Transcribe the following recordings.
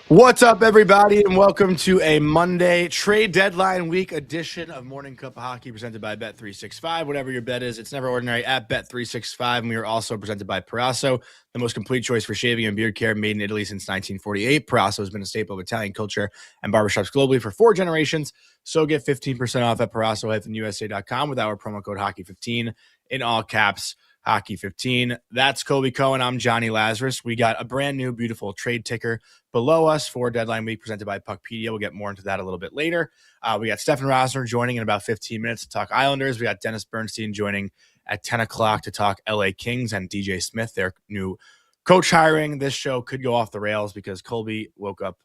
What's up, everybody, and welcome to a Monday trade deadline week edition of Morning Cuppa Hockey presented by Bet365. Whatever your bet is, it's never ordinary at Bet365. And we are also presented by Perasso, the most complete choice for shaving and beard care made in Italy since 1948. Perasso has been a staple of Italian culture and barbershops globally for 4 generations. So get 15% off at Perasso-USA.com with our promo code Hockey15 in all caps. Hockey15. That's Colby Cohen. I'm Jonny Lazarus. We got a brand new, beautiful trade ticker below us for deadline week presented by Puckpedia. We'll get more into that a little bit later. We got Stefen Rosner joining in about 15 minutes to talk Islanders. We got Dennis Bernstein joining at 10 o'clock to talk LA Kings and DJ Smith, their new coach hiring. This show could go off the rails because Colby woke up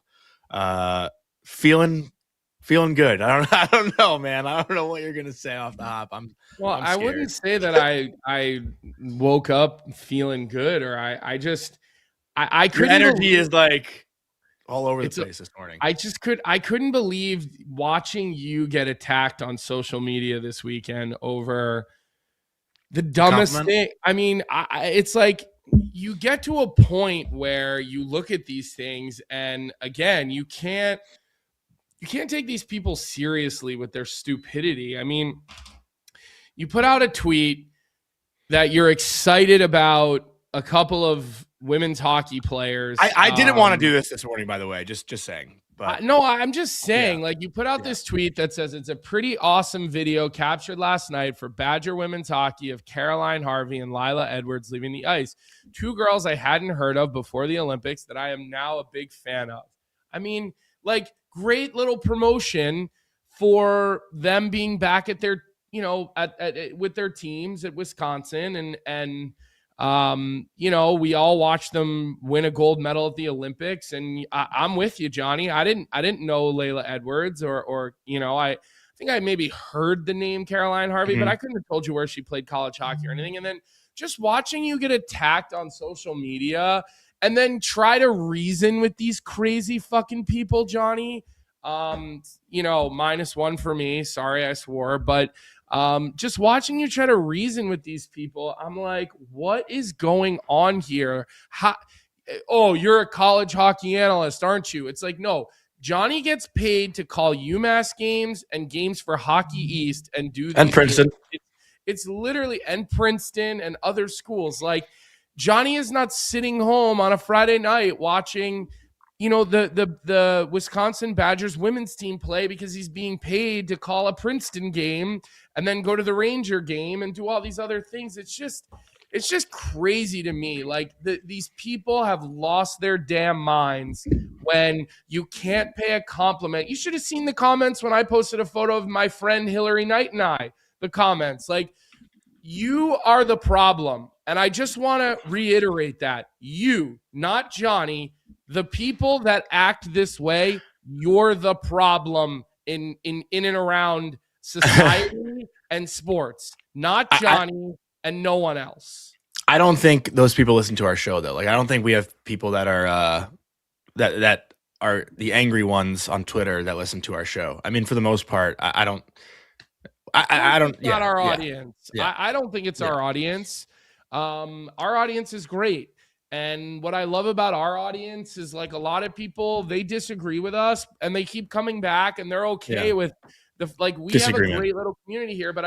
feeling good. I don't know, man. I don't know what you're gonna say off the hop. I'm I wouldn't say that I woke up feeling good, or I couldn't. Your energy is like all over the place this morning. I couldn't believe watching you get attacked on social media this weekend over the dumbest thing. I mean, it's like you get to a point where you look at these things, and again, you can't take these people seriously with their stupidity. I mean, you put out a tweet that you're excited about a couple of women's hockey players. I didn't want to do this morning, by the way, just saying. But no, I'm just saying, like, you put out this tweet that says it's a pretty awesome video captured last night for Badger women's hockey of Caroline Harvey and Lila Edwards leaving the ice. 2 girls I hadn't heard of before the Olympics that I am now a big fan of. I mean, like, great little promotion for them being back at their, with their teams at Wisconsin. And we all watched them win a gold medal at the Olympics. And I'm with you, Jonny. I didn't know Layla Edwards or I think I maybe heard the name Caroline Harvey, but I couldn't have told you where she played college hockey or anything. And then just watching you get attacked on social media and then try to reason with these crazy fucking people, Jonny. -1 for me. Sorry, I swore. But just watching you try to reason with these people, I'm like, what is going on here? You're a college hockey analyst, aren't you? It's like, no. Jonny gets paid to call UMass games and games for Hockey East and do these. And Princeton. It's literally, and Princeton and other schools. Like, Jonny is not sitting home on a Friday night watching, the Wisconsin Badgers women's team play because he's being paid to call a Princeton game and then go to the Ranger game and do all these other things. It's just crazy to me. Like, these people have lost their damn minds when you can't pay a compliment. You should have seen the comments when I posted a photo of my friend Hillary Knight and I. The comments, like, you are the problem. And I just want to reiterate that. You, not Jonny, the people that act this way, you're the problem in and around society and sports, not Jonny and no one else. I don't think those people listen to our show, though. Like, I don't think we have people that are that are the angry ones on Twitter that listen to our show. I mean, for the most part, I don't. It's not our audience. Yeah. I don't think it's our audience. Our audience is great. And what I love about our audience is, like, a lot of people, they disagree with us and they keep coming back and they're okay with we have a great little community here, but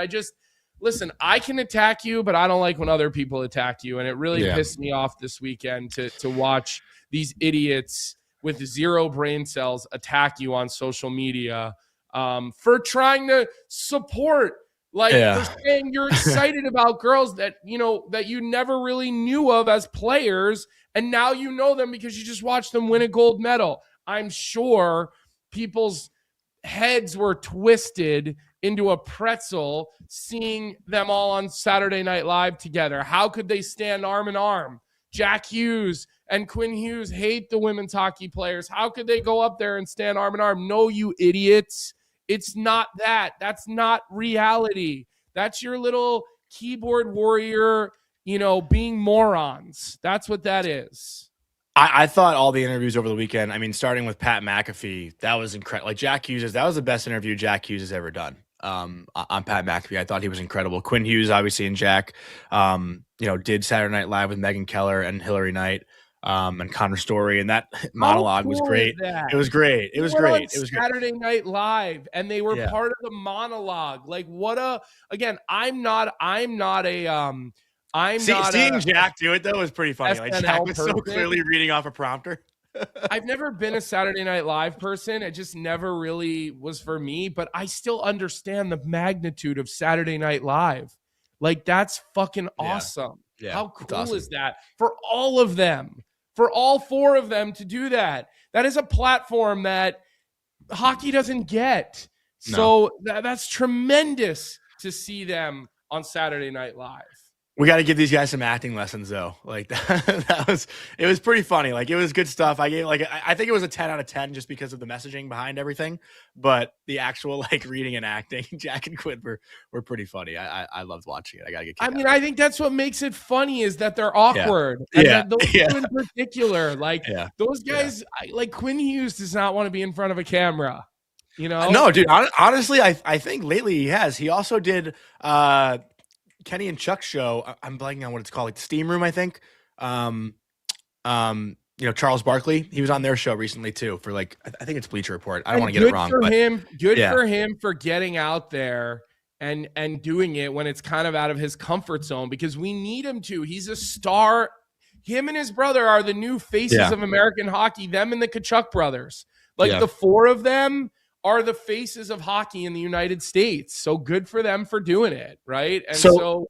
listen, I can attack you, but I don't like when other people attack you. And it really pissed me off this weekend to watch these idiots with 0 brain cells attack you on social media for trying to support, for saying you're excited about girls that you never really knew of as players, and now you know them because you just watched them win a gold medal. I'm sure people's heads were twisted into a pretzel seeing them all on Saturday Night Live together. How could they stand arm in arm? Jack Hughes and Quinn Hughes hate the women's hockey players. How could they go up there and stand arm in arm? No, you idiots. It's not that. That's not reality. That's your little keyboard warrior, being morons. That's what that is. I thought all the interviews over the weekend, I mean, starting with Pat McAfee, that was incredible. Like, Jack Hughes, that was the best interview Jack Hughes has ever done on Pat McAfee. I thought he was incredible. Quinn Hughes, obviously, and Jack, did Saturday Night Live with Megan Keller and Hillary Knight. and Connor Story, and that monologue was great. It was great. It was great. It was Saturday Night Live, and they were part of the monologue. Like, again, seeing Jack do it though was pretty funny. Like, Jack was so clearly reading off a prompter. I've never been a Saturday Night Live person. It just never really was for me, but I still understand the magnitude of Saturday Night Live. Like, that's fucking awesome. Yeah. How cool is that for all of them, for all four of them to do that? That is a platform that hockey doesn't get. So that's tremendous to see them on Saturday Night Live. We got to give these guys some acting lessons, though. Like it was pretty funny. Like, it was good stuff. I think it was a 10 out of 10 just because of the messaging behind everything. But the actual reading and acting, Jack and Quinn were pretty funny. I loved watching it. I got to get. I think that's what makes it funny is that they're awkward. Yeah. And those two in particular, those guys, like Quinn Hughes does not want to be in front of a camera. You know? No, dude. Honestly, I think lately he has. He also did. Kenny and Chuck's show. I'm blanking on what it's called, like the Steam Room, I think. Charles Barkley, he was on their show recently too for I think it's Bleacher Report. I don't want to get it wrong. Good for him for getting out there and doing it when it's kind of out of his comfort zone, because we need him to. He's a star. Him and his brother are the new faces of American hockey. Them and the Tkachuk brothers, the four of them are the faces of hockey in the United States. So good for them for doing it, right? And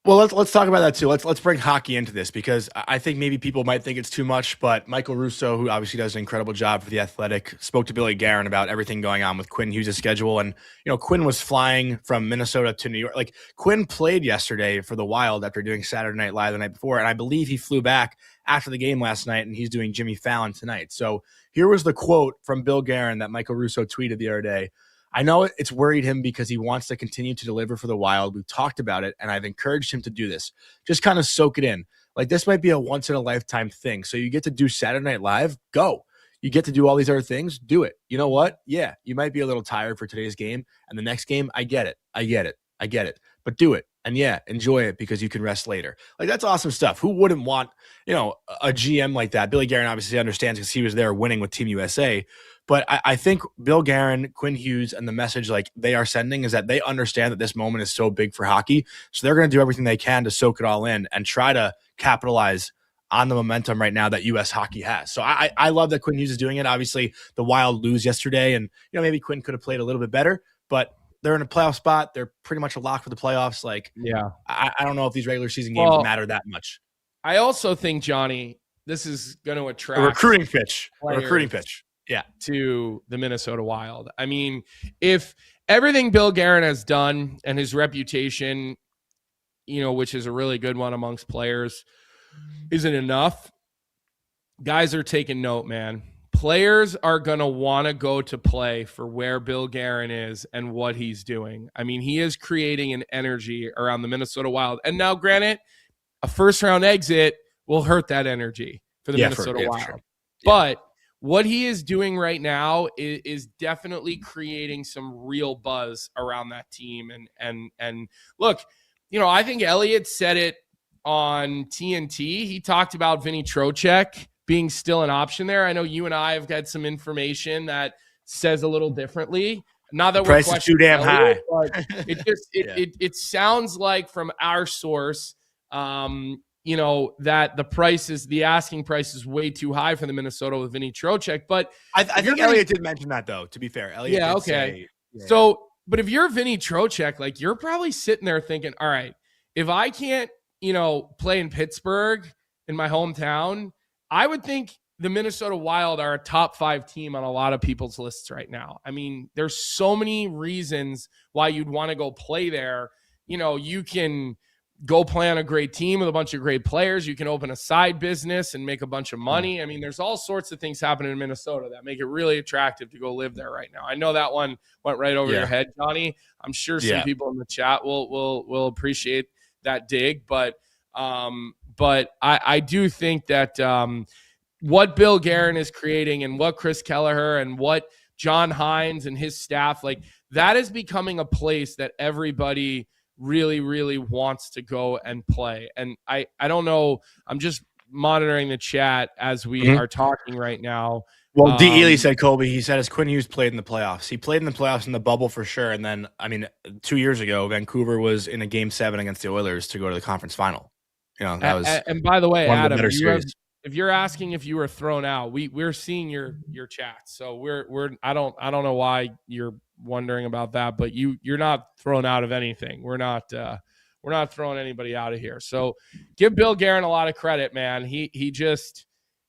well, let's talk about that too. Let's bring hockey into this, because I think maybe people might think it's too much, but Michael Russo, who obviously does an incredible job for The Athletic, spoke to Billy Guerin about everything going on with Quinn Hughes' schedule. And, Quinn was flying from Minnesota to New York. Like, Quinn played yesterday for the Wild after doing Saturday Night Live the night before. And I believe he flew back after the game last night, and he's doing Jimmy Fallon tonight. So here was the quote from Bill Guerin that Michael Russo tweeted the other day. I know it's worried him because he wants to continue to deliver for the Wild. We've talked about it, and I've encouraged him to do this. Just kind of soak it in. Like, this might be a once-in-a-lifetime thing. So you get to do Saturday Night Live, go. You get to do all these other things, do it. You know what? Yeah, you might be a little tired for today's game, and the next game, I get it. But do it. And enjoy it, because you can rest later. Like, that's awesome stuff. Who wouldn't want, a GM like that? Billy Guerin obviously understands, because he was there winning with Team USA. But I think Bill Guerin, Quinn Hughes, and the message they are sending is that they understand that this moment is so big for hockey. So they're going to do everything they can to soak it all in and try to capitalize on the momentum right now that U.S. hockey has. So I love that Quinn Hughes is doing it. Obviously, the Wild lose yesterday, and maybe Quinn could have played a little bit better, but they're in a playoff spot. They're pretty much a lock for the playoffs. I don't know if these regular season games matter that much. I also think, Jonny, this is going to attract a recruiting pitch. Yeah, to the Minnesota Wild. I mean, if everything Bill Guerin has done and his reputation, which is a really good one amongst players, isn't enough, guys are taking note, man. Players are going to want to go to play for where Bill Guerin is and what he's doing. I mean, he is creating an energy around the Minnesota Wild. And now, granted, a first-round exit will hurt that energy for the Minnesota Wild. Sure. But what he is doing right now is definitely creating some real buzz around that team. And look, I think Elliott said it on TNT. He talked about Vinny Trocheck being still an option there. I know you and I have got some information that says a little differly. Not that price is too damn high. But it sounds like from our source, that the asking price is way too high for the Minnesota with Vinny Trocheck. But I think Elliott did mention that, though, to be fair. Elliott did say, So, but if you're Vinny Trocheck, you're probably sitting there thinking, all right, if I can't, play in Pittsburgh in my hometown, I would think the Minnesota Wild are a top 5 team on a lot of people's lists right now. I mean, there's so many reasons why you'd want to go play there. You can go play on a great team with a bunch of great players. You can open a side business and make a bunch of money. I mean, there's all sorts of things happening in Minnesota that make it really attractive to go live there right now. I know that one went right over your head, Jonny. I'm sure some people in the chat will appreciate that dig, but I do think that what Bill Guerin is creating and what Chris Kelleher and what John Hines and his staff, that is becoming a place that everybody really, really wants to go and play. And I don't know, I'm just monitoring the chat as we are talking right now. Well, D. Ely said, Colby, he said, as Quinn Hughes played in the playoffs. He played in the playoffs in the bubble for sure. And then, 2 years ago, Vancouver was in a Game 7 against the Oilers to go to the conference final. That was. And by the way, Adam, if you're asking if you were thrown out, we're seeing your chat. So I don't know why you're wondering about that, but you're not thrown out of anything. We're not throwing anybody out of here. So give Bill Guerin a lot of credit, man. He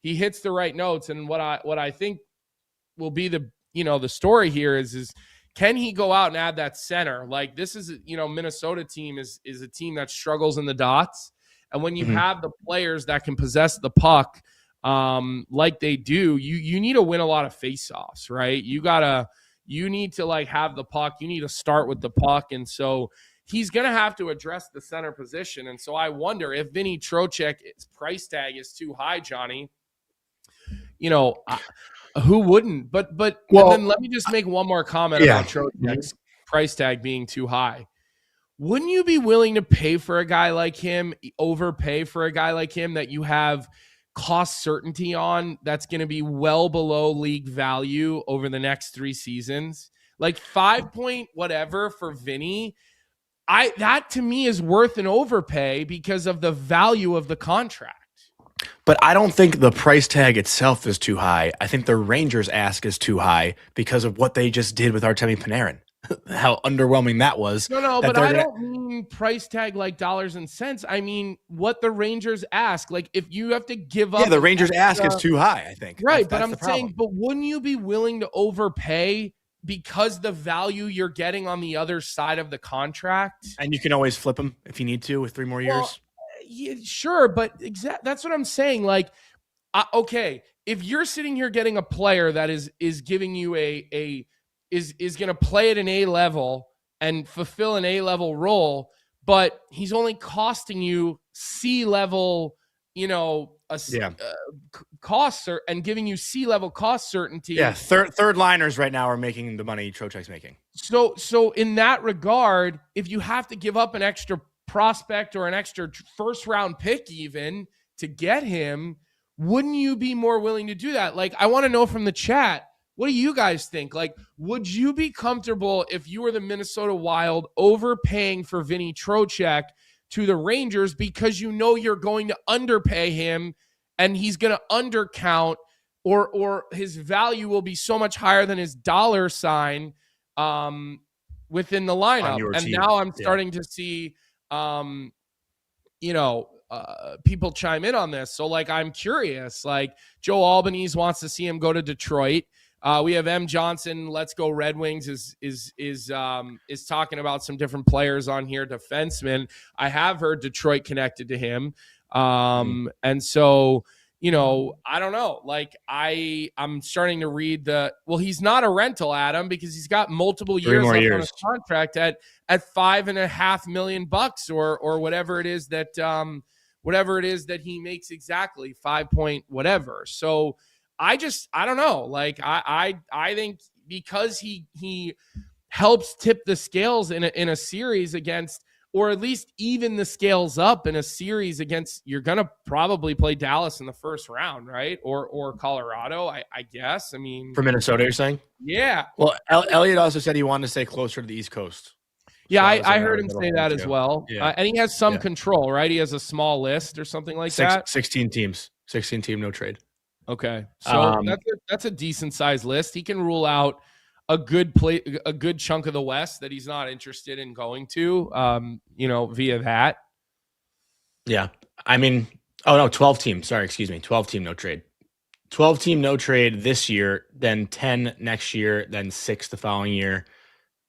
hits the right notes. And what I think will be the story here is can he go out and add that center? Like, this is, Minnesota team is a team that struggles in the dots. And when you have the players that can possess the puck, like they do, you need to win a lot of faceoffs, right? You need to like have the puck. You need to start with the puck. And so he's going to have to address the center position. And so I wonder if Vinny Trocheck's price tag is too high, Jonny. Who wouldn't? But and then let me just make one more comment about Trocheck's price tag being too high. Wouldn't you be willing to pay for a guy like him, overpay for a guy like him that you have cost certainty on that's going to be well below league value over the next 3 seasons? Like 5 point whatever for Vinny, that to me is worth an overpay because of the value of the contract. But I don't think the price tag itself is too high. I think the Rangers ask is too high because of what they just did with Artemi Panarin. How underwhelming that was. No, but I don't mean price tag like dollars and cents. I mean what the Rangers ask. Like, if you have to give up. Yeah, the Rangers ask is too high, I think. Right, but I'm saying, but wouldn't you be willing to overpay because the value you're getting on the other side of the contract? And you can always flip him if you need to with 3 more years. Yeah, sure, but that's what I'm saying. Like, okay, if you're sitting here getting a player that is giving you is going to play at an A level and fulfill an A level role, but he's only costing you C level, costs and giving you C level cost certainty. Yeah, third liners right now are making the money Trocheck's making. So in that regard, if you have to give up an extra prospect or an extra first round pick even to get him, wouldn't you be more willing to do that? Like, I want to know from the chat, what do you guys think? Like, would you be comfortable if you were the Minnesota Wild overpaying for Vinny Trocheck to the Rangers because you're going to underpay him and he's going to undercount or his value will be so much higher than his dollar sign within the lineup? And now I'm starting to see people chime in on this. So like, I'm curious, like Joe Albanese wants to see him go to Detroit. We have M. Johnson, Let's Go Red Wings is talking about some different players on here, defensemen. I have heard Detroit connected to him. And so, I don't know. Like I'm starting to read he's not a rental, Adam, because he's got multiple years left on his contract at $5.5 million or whatever it is that he makes exactly 5 point whatever. So I don't know. Like I think because he helps tip the scales in a series against, or at least even the scales up in a series against, you're gonna probably play Dallas in the first round, right? Or Colorado, I guess. I mean, for Minnesota, you're saying? Yeah. Well, Elliot also said he wanted to stay closer to the East Coast. Yeah, I heard him say that as well. Yeah. And he has some control, right? He has a small list or something like that. 16 teams, 16 team, no trade. Okay, so that's a decent sized list. He can rule out a good chunk of the West that he's not interested in going to, via that. Yeah, I mean, 12 team. Sorry, excuse me, 12 team no trade. 12 team no trade this year, then 10 next year, then 6 the following year,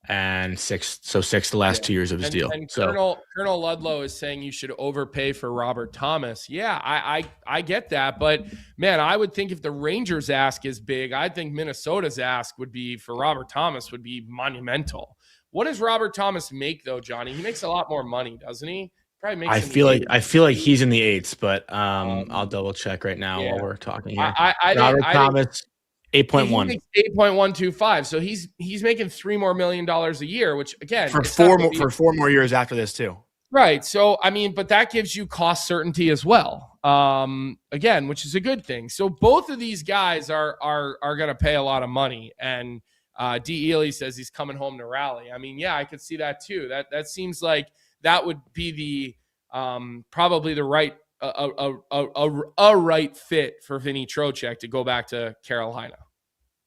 and 6 the last 2 years of his deal. And Colonel Ludlow is saying you should overpay for Robert Thomas. Yeah, I get that, but man, I would think if the Rangers' ask is big, I think Minnesota's ask would be for Robert Thomas would be monumental. What does Robert Thomas make though, Jonny? He makes a lot more money, doesn't he? Probably makes. I feel like he's in the 8s, but I'll double check right now while we're talking here. Robert Thomas. 8.1. He makes 8.125. So he's making $3 more million a year, which again for 4 more years after this too. Right. So I mean, but that gives you cost certainty as well. again, which is a good thing. So both of these guys are going to pay a lot of money. And D. Ely says he's coming home to rally. I mean, yeah, I could see that too. That seems like that would be the probably the right right fit for Vinny Trocheck to go back to Carolina.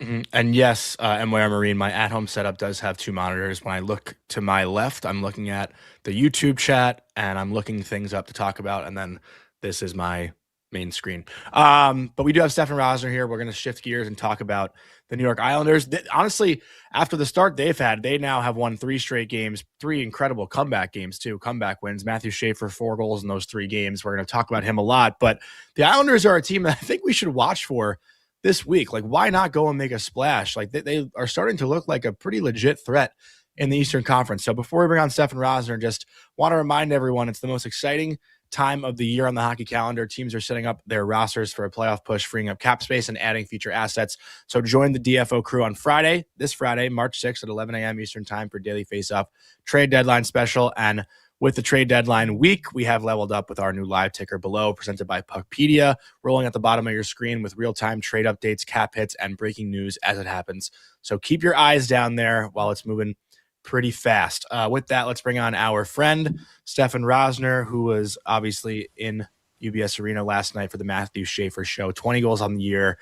Mm-hmm. And yes, MYR Marine, my at-home setup does have 2 monitors. When I look to my left, I'm looking at the YouTube chat and I'm looking things up to talk about. And then this is my main screen. But we do have Stefen Rosner here. We're going to shift gears and talk about the New York Islanders. Honestly, after the start they've had, they now have won 3 straight games, 3 incredible comeback games too, comeback wins. Matthew Schaefer, 4 goals in those 3 games. We're going to talk about him a lot. But the Islanders are a team that I think we should watch for this week. Like, why not go and make a splash? Like, they are starting to look like a pretty legit threat in the Eastern Conference. So before we bring on Stefen Rosner, just want to remind everyone it's the most exciting time of the year on the hockey calendar. Teams are setting up their rosters for a playoff push, freeing up cap space and adding future assets. So join the DFO crew on Friday, this Friday, March 6th at 11 a.m. Eastern time for Daily Faceoff trade deadline special. And with the trade deadline week, we have leveled up with our new live ticker below, presented by Puckpedia, rolling at the bottom of your screen with real-time trade updates, cap hits, and breaking news as it happens. So keep your eyes down there while it's moving pretty fast. With that, let's bring on our friend, Stefen Rosner, who was obviously in UBS Arena last night for the Matthew Schaefer show. 20 goals on the year.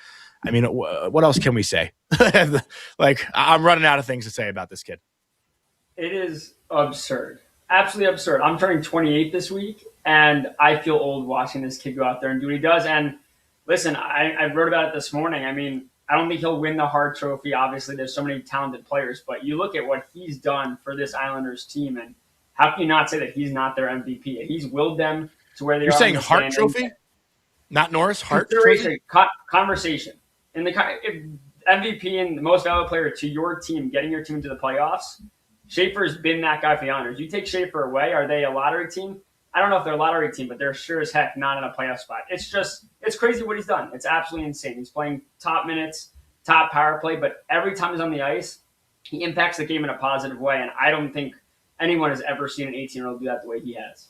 I mean, what else can we say? Like, I'm running out of things to say about this kid. It is absurd. Absolutely absurd. I'm turning 28 this week, and I feel old watching this kid go out there and do what he does. And listen, I wrote about it this morning. I mean, I don't think he'll win the Hart Trophy. Obviously, there's so many talented players, but you look at what he's done for this Islanders team, and how can you not say that he's not their MVP? He's willed them to where they are. You're saying Hart Trophy? Not Norris? Hart Trophy? Conversation. In the MVP and the most valuable player to your team, getting your team to the playoffs, Schaefer's been that guy for the Islanders. You take Schaefer away, are they a lottery team? I don't know if they're a lottery team, but they're sure as heck not in a playoff spot. It's crazy what he's done. It's absolutely insane. He's playing top minutes, top power play, but every time he's on the ice, he impacts the game in a positive way, and I don't think anyone has ever seen an 18-year-old do that the way he has.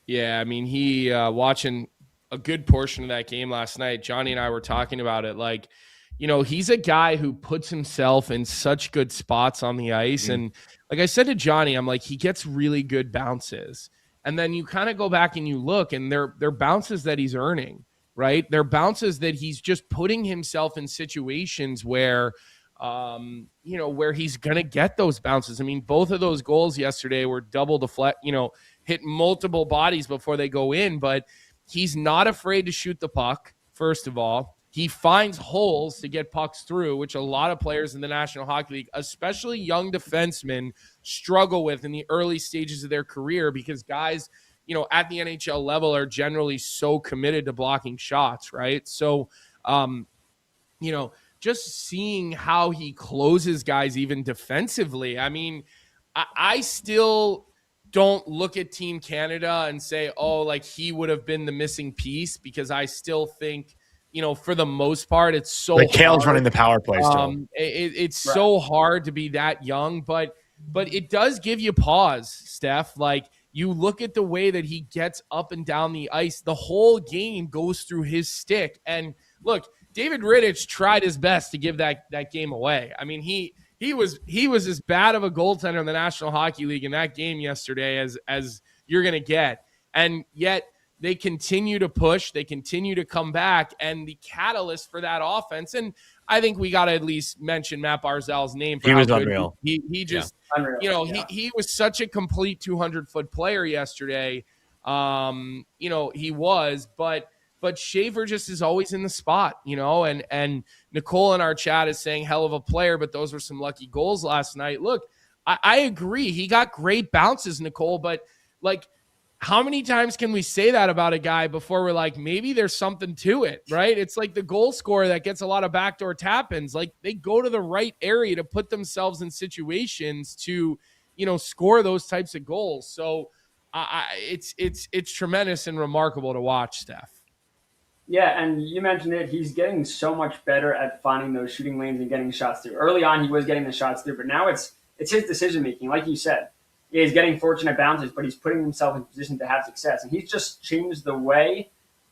Yeah, I mean, he watching a good portion of that game last night, Jonny and I were talking about it, like, you know, he's a guy who puts himself in such good spots on the ice. Mm-hmm. And like I said to Jonny, I'm like, he gets really good bounces. And then you kind of go back and you look, and they're bounces that he's earning, right? They're bounces that he's just putting himself in situations where, where he's going to get those bounces. I mean, both of those goals yesterday were double deflect, hit multiple bodies before they go in, but he's not afraid to shoot the puck, first of all. He finds holes to get pucks through, which a lot of players in the National Hockey League, especially young defensemen, struggle with in the early stages of their career because guys, at the NHL level are generally so committed to blocking shots, right? So, just seeing how he closes guys even defensively. I mean, I still don't look at Team Canada and say, oh, like he would have been the missing piece, because I still think, for the most part, it's so like Kale's running the power play still. It's right. So hard to be that young, but it does give you pause, Steph. Like, you look at the way that he gets up and down the ice, the whole game goes through his stick. And look, David Rittich tried his best to give that game away. I mean, he was as bad of a goaltender in the National Hockey League in that game yesterday as you're going to get. And yet they continue to push, they continue to come back, and the catalyst for that offense, and I think we got to at least mention Matt Barzal's name. He was unreal. He just, he was such a complete 200-foot player yesterday. He was, but Schaefer just is always in the spot, and Nicole in our chat is saying hell of a player, but those were some lucky goals last night. Look, I agree. He got great bounces, Nicole, but like, how many times can we say that about a guy before we're like, maybe there's something to it, right? It's like the goal scorer that gets a lot of backdoor tap-ins. Like, they go to the right area to put themselves in situations to, score those types of goals. So it's tremendous and remarkable to watch, Steph. Yeah, and you mentioned it. He's getting so much better at finding those shooting lanes and getting shots through. Early on, he was getting the shots through, but now it's his decision-making. Like you said, he's getting fortunate bounces, but he's putting himself in position to have success. And he's just changed the way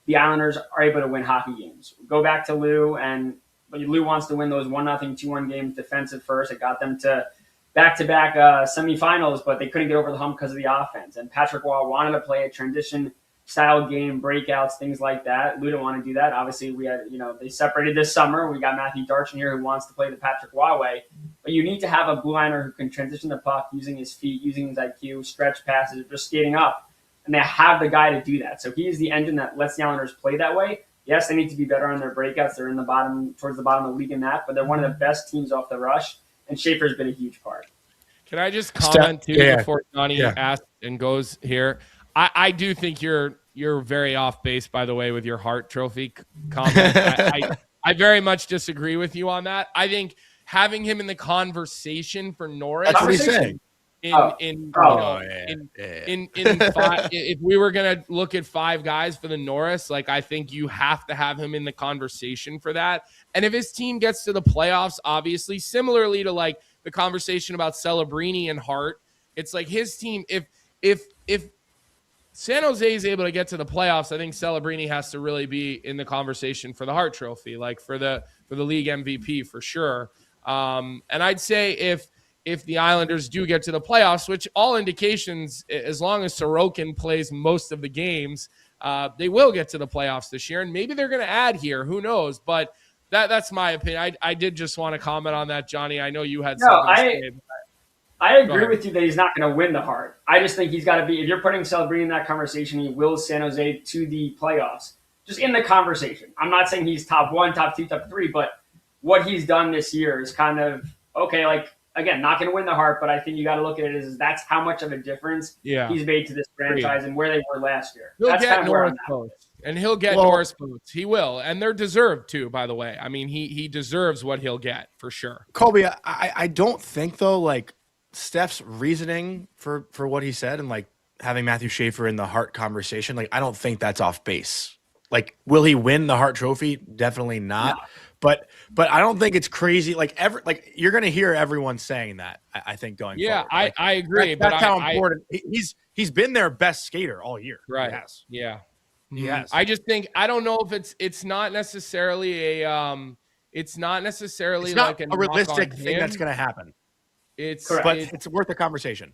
the Islanders are able to win hockey games. Go back to Lou, but Lou wants to win those 1-0, 2-1 games defensive first. It got them to back-to-back semifinals, but they couldn't get over the hump because of the offense. And Patrick Roy wanted to play a transition-style game, breakouts, things like that. Lou didn't want to do that. Obviously, we had, they separated this summer. We got Matthew Darch in here who wants to play the Patrick Roy way. But you need to have a blue liner who can transition the puck using his feet, using his IQ, stretch passes, just skating up. And they have the guy to do that. So he's the engine that lets the Islanders play that way. Yes, they need to be better on their breakouts. They're towards the bottom of the league in that, but they're one of the best teams off the rush. And Schaefer's been a huge part. Can I just comment before Jonny asks and goes here? I do think you're very off base, by the way, with your Hart Trophy comment. I very much disagree with you on that. I think having him in the conversation for Norris. That's what he's saying. If we were gonna look at 5 guys for the Norris, like I think you have to have him in the conversation for that. And if his team gets to the playoffs, obviously, similarly to like the conversation about Celebrini and Hart, it's like his team. If San Jose is able to get to the playoffs, I think Celebrini has to really be in the conversation for the Hart Trophy, like for the league MVP for sure. And I'd say if the Islanders do get to the playoffs, which all indications, as long as Sorokin plays most of the games, they will get to the playoffs this year. And maybe they're going to add here. Who knows? But that's my opinion. I did just want to comment on that, Jonny. I know you had something to say. I agree with you that he's not going to win the Hart. I just think he's got to be – if you're putting Celebrini in that conversation, he wills San Jose to the playoffs. Just in the conversation. I'm not saying he's top 1, top 2, top 3, but what he's done this year is kind of, okay, like, again, not going to win the Hart, but I think you got to look at it as that's how much of a difference he's made to this franchise and where they were last year. He'll get Norris votes, and he'll get Norris votes. He will, and they're deserved too, by the way. I mean, he deserves what he'll get for sure. Colby, I don't think, though, like Steph's reasoning for what he said and like having Matthew Schaefer in the Hart conversation, like I don't think that's off base. Like, will he win the Hart Trophy? Definitely not. No. But I don't think it's crazy. Like you're going to hear everyone saying that. I think going forward. Yeah, I agree. That's how important he's been their best skater all year. Right. He has. Yeah. He has. I just think I don't know if it's not necessarily a realistic thing that's going to happen. But it's worth a conversation.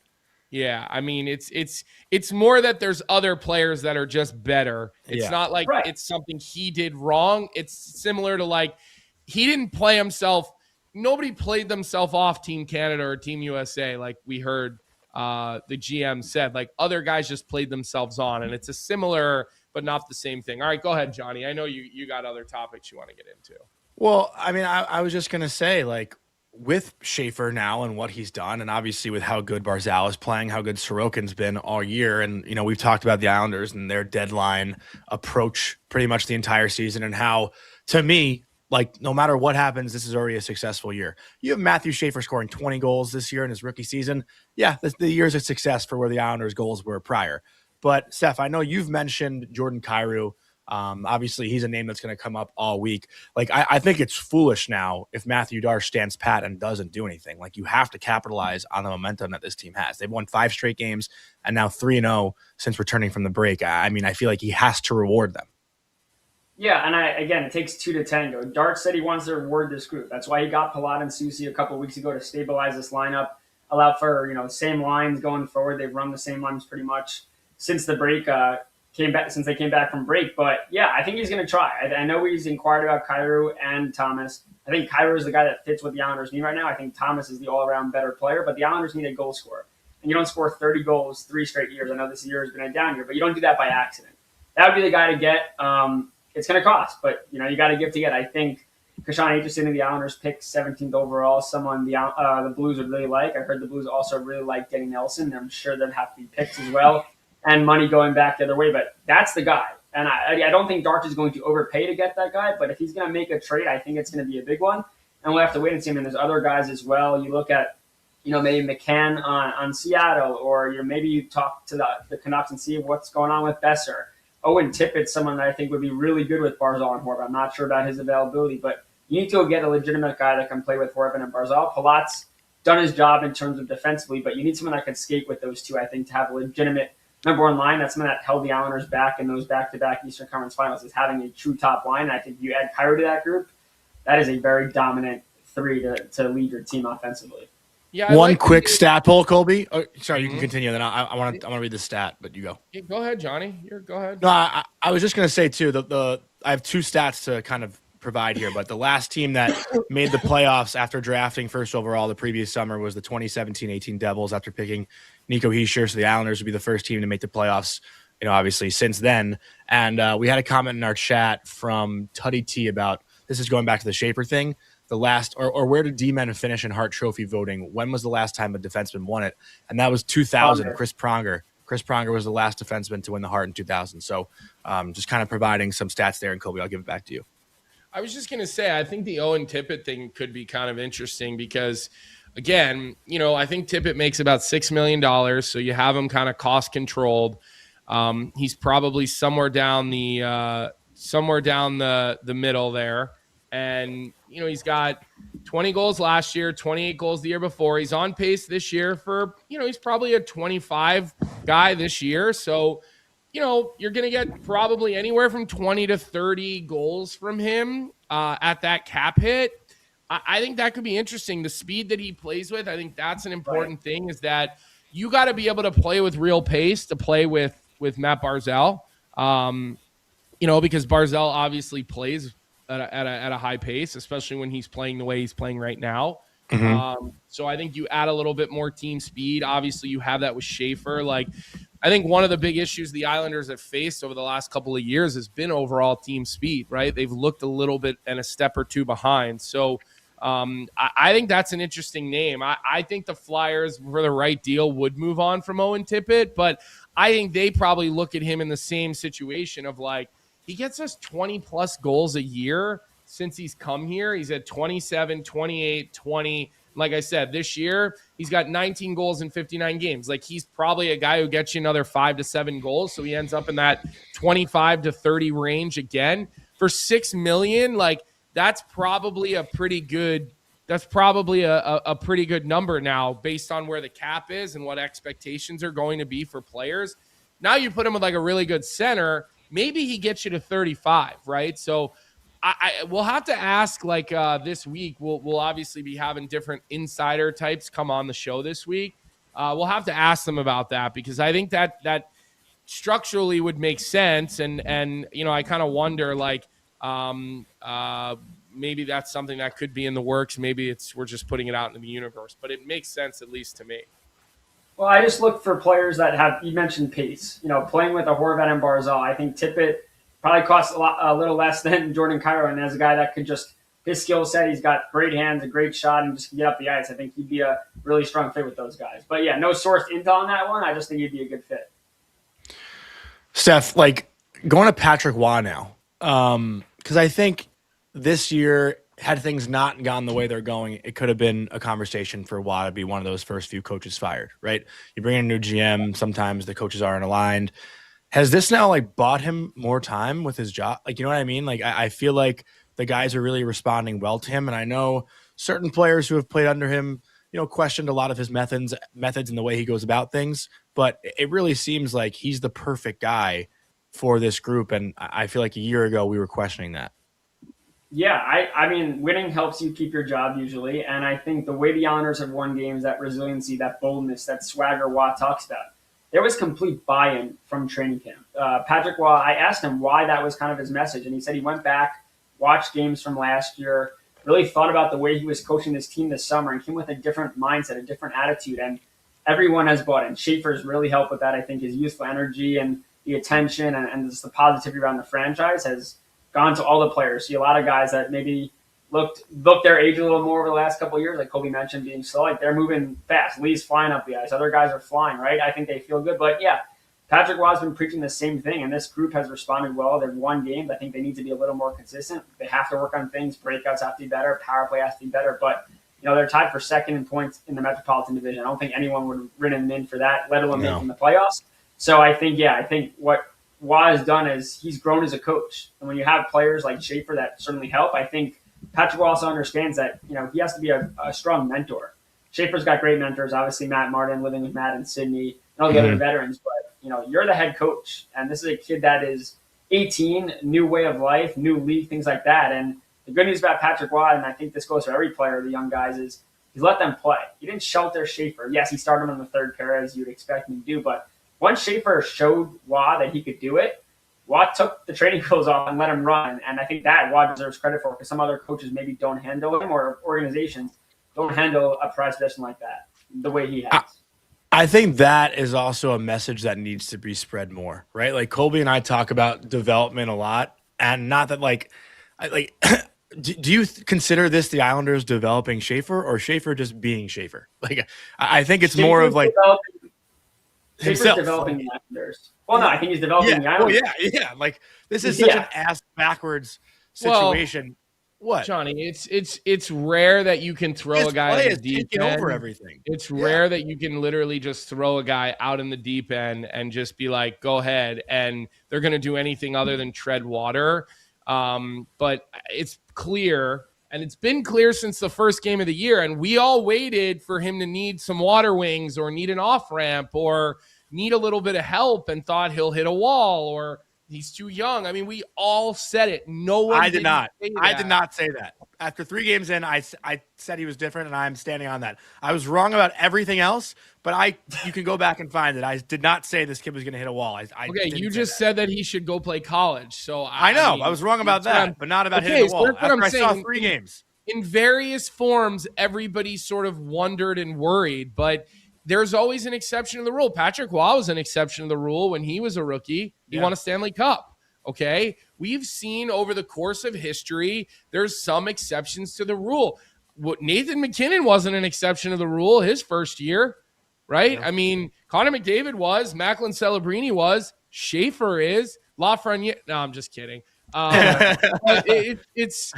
Yeah, I mean it's more that there's other players that are just better. It's not like it's something he did wrong. It's similar to like he didn't play himself. Nobody played themselves off Team Canada or Team USA like we heard the GM said. Like other guys just played themselves on, and it's a similar but not the same thing. All right, go ahead, Jonny. I know you got other topics you want to get into. Well, I mean, I was just gonna say like, with Schaefer now and what he's done, and obviously with how good Barzal is playing, how good Sorokin's been all year, and we've talked about the Islanders and their deadline approach pretty much the entire season, and how, to me, like no matter what happens, this is already a successful year. You have Matthew Schaefer scoring 20 goals this year in his rookie season. Yeah, the year's a success for where the Islanders' goals were prior. But Steph, I know you've mentioned Jordan Kyrou. Obviously, he's a name that's going to come up all week. Like, I think it's foolish now if Matthew Darch stands pat and doesn't do anything. Like, you have to capitalize on the momentum that this team has. They've won 5 straight games and now 3-0 since returning from the break. I mean, I feel like he has to reward them. Yeah, and again, it takes 2 to tango. Darch said he wants to reward this group. That's why he got Palat and Soucy a couple of weeks ago to stabilize this lineup, allow for same lines going forward. They've run the same lines pretty much since the break. Since they came back from break. But yeah, I think he's going to try. I know he's inquired about Kyrou and Thomas. I think Kyrou is the guy that fits what the Islanders need right now. I think Thomas is the all-around better player, but the Islanders need a goal scorer. And you don't score 30 goals 3 straight years. I know this year has been a down year, but you don't do that by accident. That would be the guy to get. It's going to cost, but you got to give to get. I think Kashan Aitchison and the Islanders picked 17th overall, someone the Blues would really like. I heard the Blues also really like getting Nelson. I'm sure they'd have to be picked as well. And money going back the other way, but that's the guy. And I don't think Darch is going to overpay to get that guy, but if he's going to make a trade, I think it's going to be a big one. And we'll have to wait and see. I mean, there's other guys as well. You look at, maybe McCann on Seattle, or maybe you talk to the Canucks and see what's going on with Besser. Owen Tippett's someone that I think would be really good with Barzal and Horvat. I'm not sure about his availability, but you need to go get a legitimate guy that can play with Horvat and Barzal. Palat's done his job in terms of defensively, but you need someone that can skate with those two, I think, to have a legitimate number one line. That's something that held the Islanders back in those back-to-back Eastern Conference Finals, is having a true top line. And I think you add Kyrou to that group, that is a very dominant three to lead your team offensively. Yeah. One quick stat poll, Colby. Oh, sorry, you can continue. Then I want to read the stat, but you go. Yeah, go ahead, Jonny. Go ahead. No, I was just gonna say too. I have two stats to kind of provide here, but the last team that made the playoffs after drafting first overall the previous summer was the 2017-18 Devils after picking Nico Hischier. So the Islanders would be the first team to make the playoffs, obviously since then. And we had a comment in our chat from Tuddy T about, this is going back to the Schaefer thing, the last, or where did D-men finish in Hart Trophy voting? When was the last time a defenseman won it? And that was 2000, Chris Pronger. Chris Pronger was the last defenseman to win the Hart in 2000. So just kind of providing some stats there. And Colby, I'll give it back to you. I was just going to say, I think the Owen Tippett thing could be kind of interesting because, again, I think Tippett makes about $6 million. So you have him kind of cost controlled. He's probably somewhere down the middle there. And, he's got 20 goals last year, 28 goals the year before. He's on pace this year for, he's probably a 25 guy this year. So, you're going to get probably anywhere from 20 to 30 goals from him at that cap hit. I think that could be interesting. The speed that he plays with, I think that's an important thing, is that you got to be able to play with real pace to play with Matt Barzal, because Barzal obviously plays at a high pace, especially when he's playing the way he's playing right now. Mm-hmm. So I think you add a little bit more team speed. Obviously, you have that with Schaefer. I think one of the big issues the Islanders have faced over the last couple of years has been overall team speed, right? They've looked a little bit and a step or two behind. So I think that's an interesting name. I think the Flyers, for the right deal, would move on from Owen Tippett, but I think they probably look at him in the same situation of he gets us 20-plus goals a year since he's come here. He's at 27, 28, 20. Like I said, this year, he's got 19 goals in 59 games. He's probably a guy who gets you another 5 to 7 goals, so he ends up in that 25 to 30 range again. For $6 million, that's probably a pretty good a pretty good number now based on where the cap is and what expectations are going to be for players. Now you put him with a really good center, maybe he gets you to 35, right? So we'll have to ask this week. We'll obviously be having different insider types come on the show this week. We'll have to ask them about that because I think that structurally would make sense. And I kind of wonder maybe that's something that could be in the works. Maybe we're just putting it out into the universe, but it makes sense at least to me. Well, I just look for players that have, you mentioned pace, playing with a Horvat and Barzal. I think Tippett probably costs a little less than Jordan Kyrou, and as a guy that could just, his skill set, he's got great hands, a great shot, and just can get up the ice. I think he'd be a really strong fit with those guys. But yeah, no sourced intel on that one. I just think he'd be a good fit. Steph, going to Patrick Waugh now, because I think this year, had things not gone the way they're going, it could have been a conversation for Waugh to be one of those first few coaches fired, right? You bring in a new GM, sometimes the coaches aren't aligned. Has this now bought him more time with his job? You know what I mean? I feel like the guys are really responding well to him. And I know certain players who have played under him, questioned a lot of his methods and the way he goes about things. But it really seems like he's the perfect guy for this group. And I feel like a year ago we were questioning that. Yeah, I mean, winning helps you keep your job usually. And I think the way the Islanders have won games, that resiliency, that boldness, that swagger Waugh talks about, there was complete buy-in from training camp. Patrick Waugh, I asked him why that was kind of his message. And he said he went back, watched games from last year, really thought about the way he was coaching this team this summer and came with a different mindset, a different attitude. And everyone has bought in. Schaefer's really helped with that. I think his youthful energy and the attention and just the positivity around the franchise has gone to all the players. See a lot of guys that maybe looked their age a little more over the last couple of years, like Colby mentioned, being slow. They're moving fast. Lee's flying up the ice. Other guys are flying, right? I think they feel good. But yeah, Patrick Waugh's been preaching the same thing, and this group has responded well. They've won games. I think they need to be a little more consistent. They have to work on things. Breakouts have to be better. Power play has to be better. But they're tied for second in points in the Metropolitan Division. I don't think anyone would ring them in for that, let alone making the playoffs. So I think what Waugh has done is he's grown as a coach. And when you have players like Schaefer that certainly help, I think Patrick Waugh also understands that, he has to be a strong mentor. Schaefer's got great mentors, obviously Matt Martin, living with Matt and Sydney, and all the other veterans. But, you're the head coach, and this is a kid that is 18, new way of life, new league, things like that. And the good news about Patrick Waugh, and I think this goes for every player, the young guys, is he's let them play. He didn't shelter Schaefer. Yes, he started him on the third pair as you'd expect him to do, but once Schaefer showed Waugh that he could do it, Waugh took the training wheels off and let him run. And I think that Waugh deserves credit for, because some other coaches maybe don't handle him, or organizations don't handle a prize position like that the way he has. I think that is also a message that needs to be spread more, right? Like Colby and I talk about development a lot, and not that do you consider this the Islanders developing Schaefer, or Schaefer just being Schaefer? Like, I think it's more of like Schaefer's developing the Islanders. Well, no, I think he's developing the Islanders. Well, yeah. Like, this is such an ass backwards situation. What, Jonny? It's rare that you can throw a guy in the deep end. Over everything. It's rare that you can literally just throw a guy out in the deep end and just be like, "Go ahead," and they're going to do anything other than tread water. But it's clear, and it's been clear since the first game of the year, and we all waited for him to need some water wings, or need an off ramp, or need a little bit of help, and thought he'll hit a wall, or he's too young. I mean, we all said it. No one. I did not say that. After 3 games in, I said he was different, and I'm standing on that. I was wrong about everything else, but you can go back and find it. I did not say this kid was going to hit a wall. Okay, you just said that he should go play college. So I know. I was wrong about that, but not about hitting the wall. So After I saw 3 games. In various forms, everybody sort of wondered and worried, but there's always an exception to the rule. Patrick Waugh was an exception to the rule when he was a rookie. He won a Stanley Cup. Okay. We've seen over the course of history, there's some exceptions to the rule. Nathan McKinnon wasn't an exception to the rule his first year, right? Yeah. I mean, Connor McDavid was, Macklin Celebrini was, Schaefer is, Lafreniere. No, I'm just kidding. It's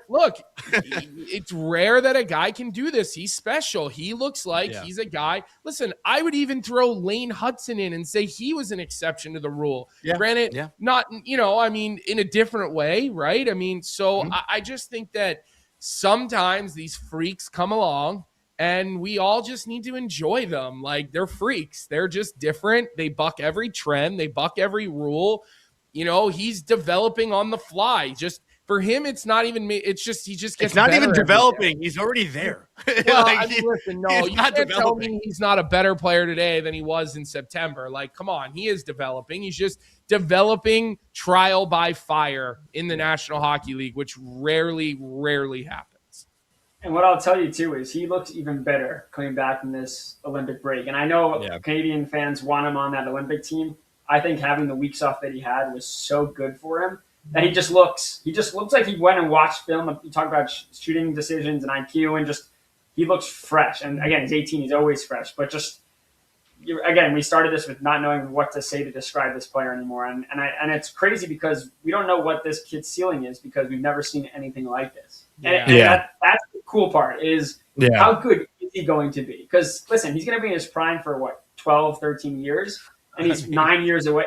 look, it's rare that a guy can do this. He's special. He looks like he's a guy. Listen, I would even throw Lane Hudson in and say he was an exception to the rule. Granted, not, I mean, in a different way, right? I mean, so I just think that sometimes these freaks come along and we all just need to enjoy them. Like, they're freaks. They're just different. They buck every trend. They buck every rule. He's developing on the fly. Just for him, it's not even me. It's just he just gets. It's not even developing. He's already there. Well, listen, no, you can't tell me he's not a better player today than he was in September. Like, come on, he is developing. He's just developing trial by fire in the National Hockey League, which rarely happens. And what I'll tell you too is he looks even better coming back from this Olympic break. And I know Canadian fans want him on that Olympic team. I think having the weeks off that he had was so good for him that he just looks like he went and watched film. You talk about shooting decisions and IQ, and he looks fresh. And again, he's 18, he's always fresh. But we started this with not knowing what to say to describe this player anymore. And it's crazy because we don't know what this kid's ceiling is, because we've never seen anything like this. And that's the cool part is how good is he going to be? Because listen, he's going to be in his prime for 12, 13 years. And he's 8 years away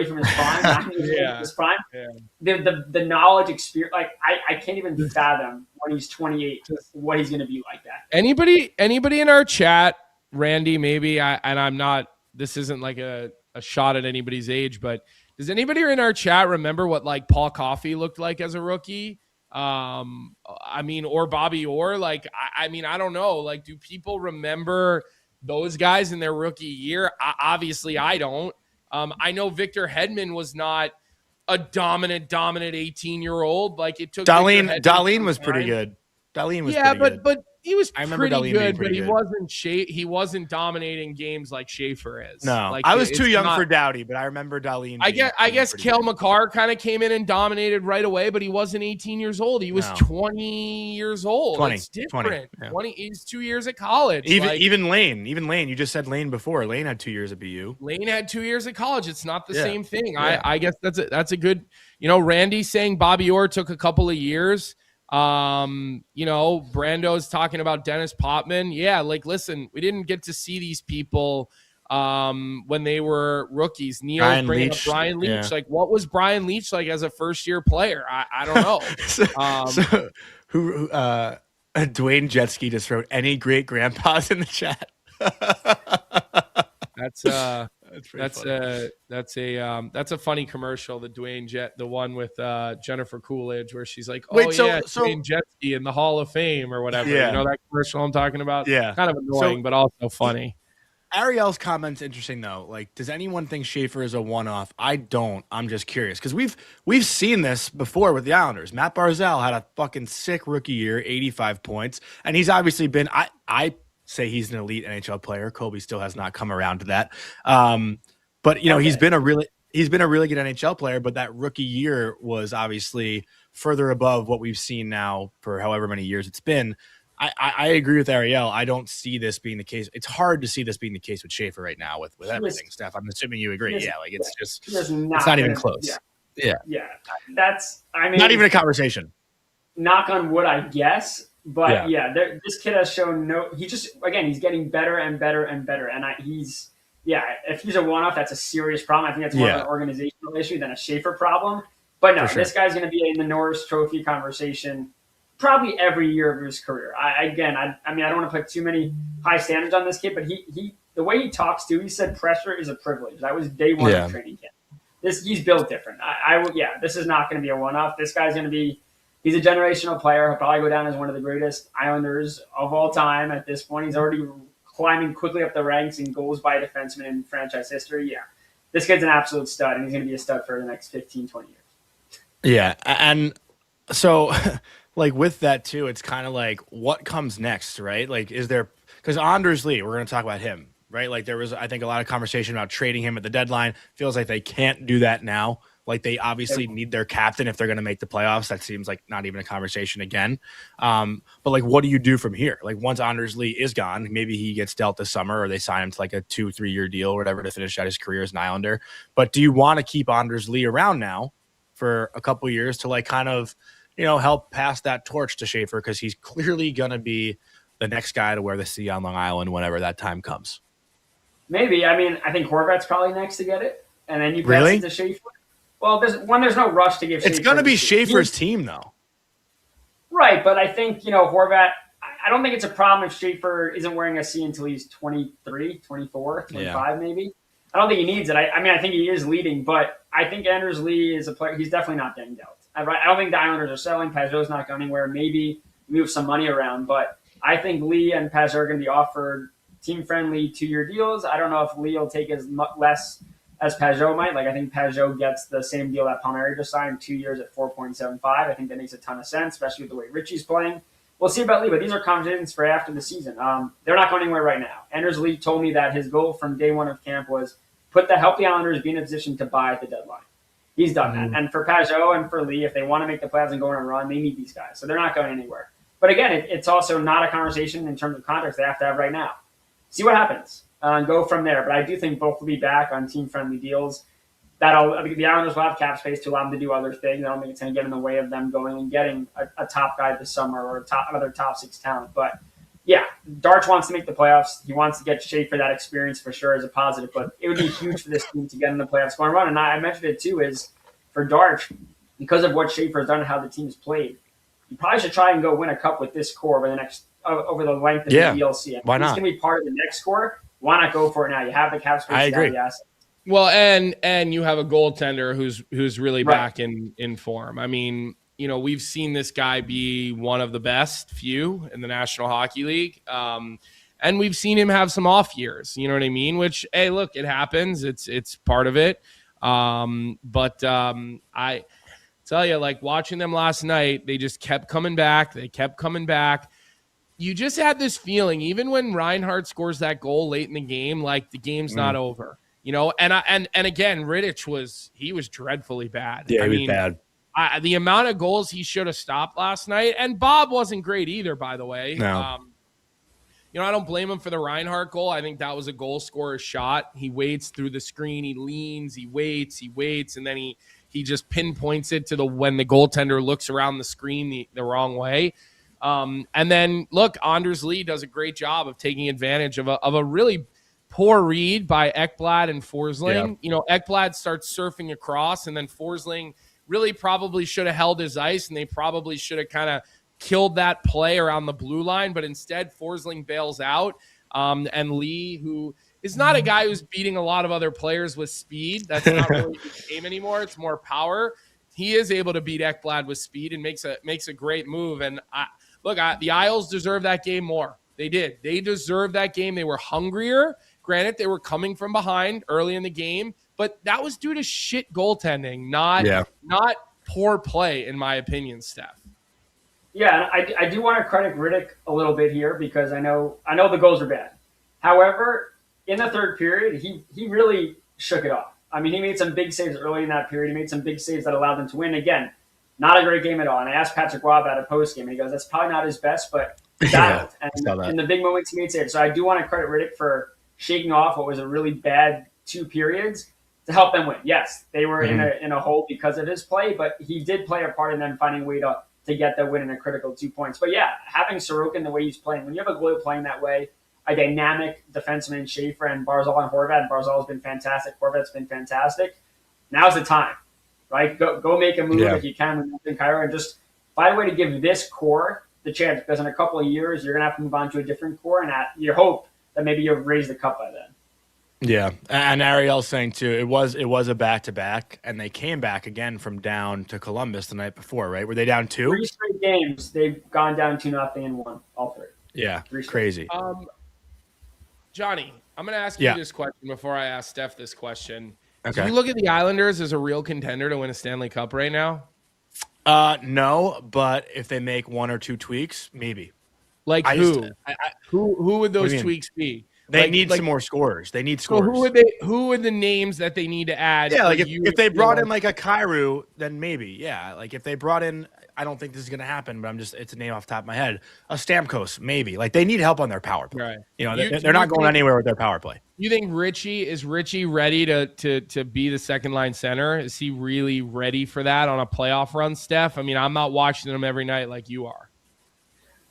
from his prime. 9 years away from his prime. Yeah. The knowledge, experience, like I can't even fathom when he's 28 what he's going to be like that. Anybody in our chat, Randy? Maybe I'm not. This isn't like a shot at anybody's age, but does anybody in our chat remember what like Paul Coffey looked like as a rookie? Or Bobby Orr? Like, I don't know. Like, do people remember those guys in their rookie year? Obviously, I don't. I know Victor Hedman was not a dominant 18-year-old. Like, it took Dahlin was pretty good. Dahlin was pretty good. But he was pretty good, but he wasn't dominating games like Schaefer is. No, like, I was too young for Doughty, but I remember Dahlin. I guess Cale Makar kind of came in and dominated right away, but he wasn't 18 years old. He was 20 years old. 20, it's different. 20, yeah. 20. He's 2 years at college. Even Lane. You just said Lane before. Lane had 2 years at BU. Lane had 2 years at college. It's not the same thing. Yeah. I guess that's a good. Randy saying Bobby Orr took a couple of years. Brando's talking about Dennis Pottman. Yeah, like, listen, we didn't get to see these people when they were rookies. Neil's bringing up Brian Leach. Yeah. Like, what was Brian Leach like as a first-year player? I don't know. Dwayne Jetski just wrote any great grandpas in the chat. That's a funny commercial. The the one with Jennifer Coolidge, where she's like, Dwayne Jetski in the Hall of Fame or whatever. Yeah. You know that commercial I'm talking about? Yeah. Kind of annoying, but also funny. Ariel's comment's interesting though. Like, does anyone think Schaefer is a one-off? I don't. I'm just curious because we've seen this before with the Islanders. Matt Barzal had a fucking sick rookie year, 85 points, and he's obviously been. I say he's an elite NHL player. Colby still has not come around to that. But he's been a really good NHL player. But that rookie year was obviously further above what we've seen now for however many years it's been. I agree with Ariel. I don't see this being the case. It's hard to see this being the case with Schaefer right now with everything. Steph, I'm assuming you agree. It's not even close. Yeah. That's, not even a conversation. Knock on wood, I guess. But this kid has shown he's getting better and better and better. And if he's a one-off, that's a serious problem. I think that's more of an organizational issue than a Schaefer problem. But no, this guy's going to be in the Norris Trophy conversation probably every year of his career. I don't want to put too many high standards on this kid, but he the way he talks to, he said pressure is a privilege. That was day one of training camp. He's built different. This is not going to be a one-off. This guy's going to be, he's a generational player. He'll probably go down as one of the greatest Islanders of all time at this point. He's already climbing quickly up the ranks in goals by a defenseman in franchise history. Yeah, this kid's an absolute stud, and he's going to be a stud for the next 15, 20 years. Yeah, and so like with that too, it's kind of like what comes next, right? Like, is there, because Anders Lee, we're going to talk about him, right? Like there was, I think, a lot of conversation about trading him at the deadline. Feels like they can't do that now. Like they obviously need their captain if they're going to make the playoffs. That seems like not even a conversation again. But like, what do you do from here? Like once Anders Lee is gone, maybe he gets dealt this summer or they sign him to like a 2-3 year deal or whatever to finish out his career as an Islander. But do you want to keep Anders Lee around now for a couple years to like kind of, help pass that torch to Schaefer? Because he's clearly going to be the next guy to wear the C on Long Island whenever that time comes. Maybe. I mean, I think Horvat's probably next to get it. And then you pass it to Schaefer. Well, there's no rush to give Schaefer. It's going to be Schaefer's team, though. Right, but I think, Horvat, I don't think it's a problem if Schaefer isn't wearing a C until he's 23, 24, 25 maybe. I don't think he needs it. I think he is leading, but I think Anders Lee is a player. He's definitely not getting dealt. I don't think the Islanders are selling. Pajot's not going anywhere. Maybe move some money around, but I think Lee and Pajot are going to be offered team-friendly 2-year deals. I don't know if Lee will take as much less as Pajot might. Like, I think Pajot gets the same deal that Palmieri just signed, 2 years at 4.75. I think that makes a ton of sense, especially with the way Ritchie's playing. We'll see about Lee, but these are conversations for after the season. They're not going anywhere right now. Anders Lee told me that his goal from day one of camp was help the Islanders be in a position to buy at the deadline. He's done that. And for Pajot and for Lee, if they want to make the playoffs and go on a run, they need these guys. So they're not going anywhere. But again, it's also not a conversation in terms of contracts they have to have right now. See what happens and go from there. But I do think both will be back on team-friendly deals. The Islanders will have cap space to allow them to do other things. I don't think it's going to get in the way of them going and getting a top guy this summer or another top 6 talent. But yeah, Darch wants to make the playoffs. He wants to get Schaefer that experience for sure as a positive. But it would be huge for this team to get in the playoffs going run. And I mentioned it too, is for Darch, because of what Schaefer has done and how the team's played, you probably should try and go win a cup with this core over the length of the DLC. And why not? He's going to be part of the next core. Why not go for it now? You have the cap space. I agree. Well, and you have a goaltender who's really back in form. I mean, we've seen this guy be one of the best few in the National Hockey League. And we've seen him have some off years, you know what I mean? Which, hey, look, it happens. It's part of it. But I tell you, like watching them last night, they just kept coming back. They kept coming back. You just had this feeling, even when Reinhart scores that goal late in the game, like the game's not over, and again, Rittich was dreadfully bad. Yeah, he was bad. The amount of goals he should have stopped last night, and Bob wasn't great either, by the way. No. I don't blame him for the Reinhart goal. I think that was a goal scorer's shot. He waits through the screen. He leans. He waits, and then he just pinpoints it to when the goaltender looks around the screen the wrong way. And then look, Anders Lee does a great job of taking advantage of a really poor read by Ekblad and Forsling. Yeah. Ekblad starts surfing across, and then Forsling really probably should have held his ice, and they probably should have kind of killed that play around the blue line, but instead Forsling bails out. And Lee, who is not a guy who's beating a lot of other players with speed. That's not really his game anymore. It's more power. He is able to beat Ekblad with speed and makes a great move. And the Isles deserve that game more. They did. They deserved that game. They were hungrier. Granted, they were coming from behind early in the game, but that was due to shit goaltending, not poor play, in my opinion, Steph. Yeah, and I do want to credit Rittich a little bit here because I know the goals are bad. However, in the third period, he really shook it off. I mean, he made some big saves early in that period. He made some big saves that allowed them to win. Again, not a great game at all. And I asked Patrick Robb at a post-game, and he goes, that's probably not his best, but he dialed. And in the big moments, he made saves. So I do want to credit Rittich for shaking off what was a really bad 2 periods to help them win. Yes, they were in a hole because of his play, but he did play a part in them finding a way to get the win in a critical 2 points. But yeah, having Sorokin the way he's playing, when you have a goalie playing that way, a dynamic defenseman, Schaefer and Barzal and Horvat, and Barzal has been fantastic, Horvat's been fantastic. Now's the time, right? Go make a move if you can with Kyrou, and just find a way to give this core the chance, because in a couple of years, you're going to have to move on to a different core, and you hope that maybe you'll raise the cup by then. Yeah, and Ariel's saying too, it was a back-to-back, and they came back again from down to Columbus the night before, right? Were they down 2? 3 straight games, they've gone down 2-0 and won all 3. Yeah, crazy. Johnny, I'm going to ask you this question before I ask Steph this question. Okay. Do you look at the Islanders as a real contender to win a Stanley Cup right now? No, but if they make 1 or 2 tweaks, maybe. Like who would those tweaks be? They need some more scorers. They need scorers. So who are the names that they need to add? Yeah, like if they brought in like a Kyrou, then maybe. Yeah, like if they brought in, I don't think this is going to happen, but it's a name off the top of my head. A Stamkos, maybe. Like they need help on their power play. Right. You know, they're not going anywhere with their power play. You think Rittich ready to be the second line center? Is he really ready for that on a playoff run, Steph? I mean, I'm not watching him every night like you are.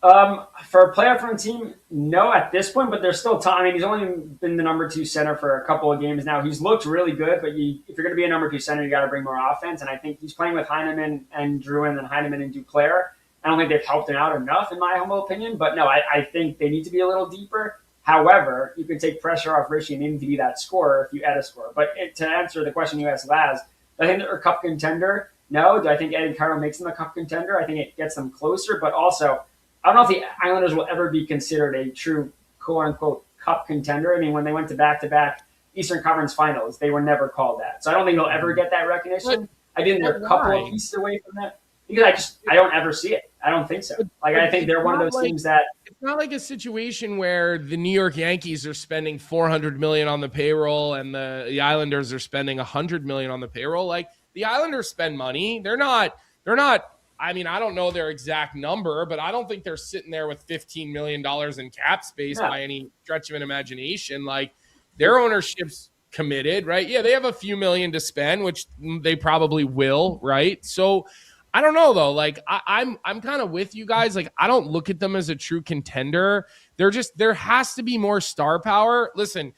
For a playoff run team, no at this point, but there's still time. I mean, he's only been the number 2 center for a couple of games now. He's looked really good, but if you're going to be a number 2 center, you got to bring more offense. And I think he's playing with Heineman and Drouin and Heineman and Duclair. I don't think they've helped him out enough, in my humble opinion. But no, I think they need to be a little deeper. However, you can take pressure off Richie and need to be that scorer if you add a scorer. But to answer the question you asked, Laz, do I think they're a cup contender? No. Do I think adding Kyrou makes them a cup contender? I think it gets them closer, but also I don't know if the Islanders will ever be considered a true quote-unquote cup contender. I mean, when they went to back-to-back Eastern Conference finals, they were never called that. So I don't think they'll ever get that recognition. I think they're a couple of pieces away from that. Because I don't ever see it. I don't think so. Like, I think they're one of those teams that – it's not like a situation where the New York Yankees are spending $400 million on the payroll and the Islanders are spending $100 million on the payroll. Like, the Islanders spend money. They're not I mean, I don't know their exact number, but I don't think they're sitting there with $15 million in cap space by any stretch of an imagination. Like, their ownership's committed, right? Yeah, they have a few million to spend, which they probably will, right? So I don't know, though. Like, I'm kind of with you guys. Like, I don't look at them as a true contender. There has to be more star power. Listen,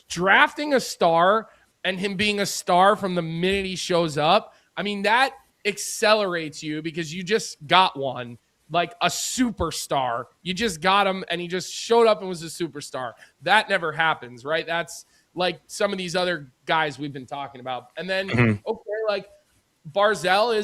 drafting a star and him being a star from the minute he shows up, I mean, that accelerates you because you just got one, like a superstar. You just got him and he just showed up and was a superstar. That never happens, right? That's like some of these other guys we've been talking about. And then okay, like Barzal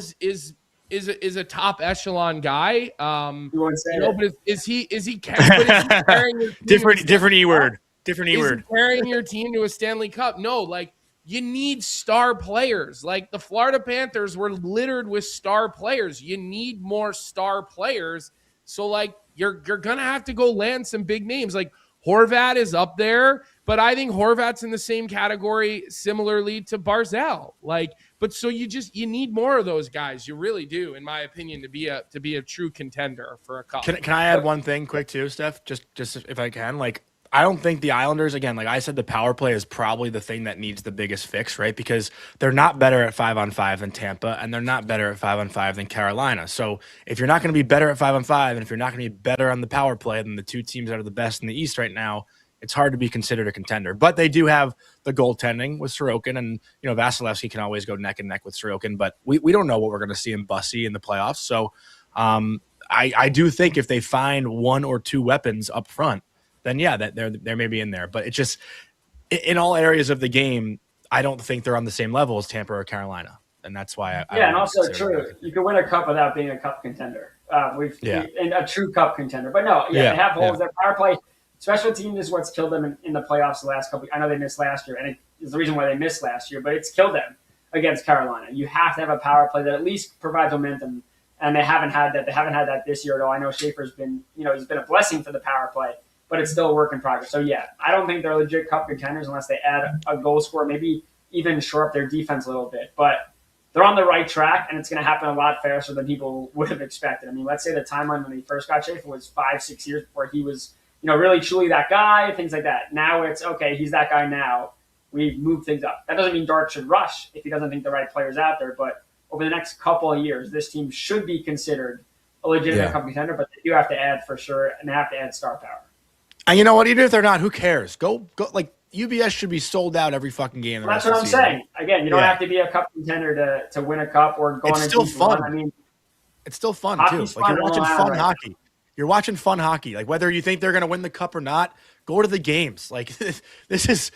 is a top echelon guy. But is he carrying your team different E word. Different E word. Carrying your team to a Stanley Cup? No, like you need star players. Like the Florida Panthers were littered with star players. You need more star players. So like you're gonna have to go land some big names. Like Horvat is up there, but I think Horvat's in the same category similarly to Barzal. Like, but so you need more of those guys. You really do, in my opinion, to be a true contender for a cup. Can I add one thing quick too, Steph? Just if I can, like. I don't think the Islanders, again, like I said, the power play is probably the thing that needs the biggest fix, right? Because they're not better at 5-on-5 than Tampa, and they're not better at 5-on-5 than Carolina. So if you're not going to be better at 5-on-5, and if you're not going to be better on the power play than the two teams that are the best in the East right now, it's hard to be considered a contender. But they do have the goaltending with Sorokin, and you know Vasilevsky can always go neck and neck with Sorokin. But we don't know what we're going to see in Bussy in the playoffs. So I do think if they find one or two weapons up front, then yeah, that they're maybe in there. But it's just in all areas of the game, I don't think they're on the same level as Tampa or Carolina. And that's why and also true. You can win a cup without being a cup contender. And a true cup contender. But no, they have holes. Their power play, special teams is what's killed them in the playoffs the last couple. I know they missed last year, and it is the reason why they missed last year. But it's killed them against Carolina. You have to have a power play that at least provides momentum, and they haven't had that. They haven't had that this year at all. I know Schaefer's been, he's been a blessing for the power play, but it's still a work in progress. So yeah, I don't think they're legit cup contenders unless they add a goal scorer, maybe even shore up their defense a little bit, but. They're on the right track, and it's going to happen a lot faster than people would have expected. I mean, let's say the timeline when they first got Schaefer was 5-6 years before he was, really truly that guy, things like that. Now it's, okay, he's that guy now. We've moved things up. That doesn't mean Dart should rush if he doesn't think the right player's out there, but over the next couple of years, this team should be considered a legitimate cup contender, but they do have to add for sure, and they have to add star power. And you know what? Even if they're not, who cares? Go, like, UBS should be sold out every fucking game. That's what I'm saying. Again, you don't have to be a cup contender to win a cup or go on a still fun. I mean, it's still fun too. Like you're watching fun hockey. You're watching fun hockey. Like whether you think they're going to win the cup or not, go to the games. Like this is.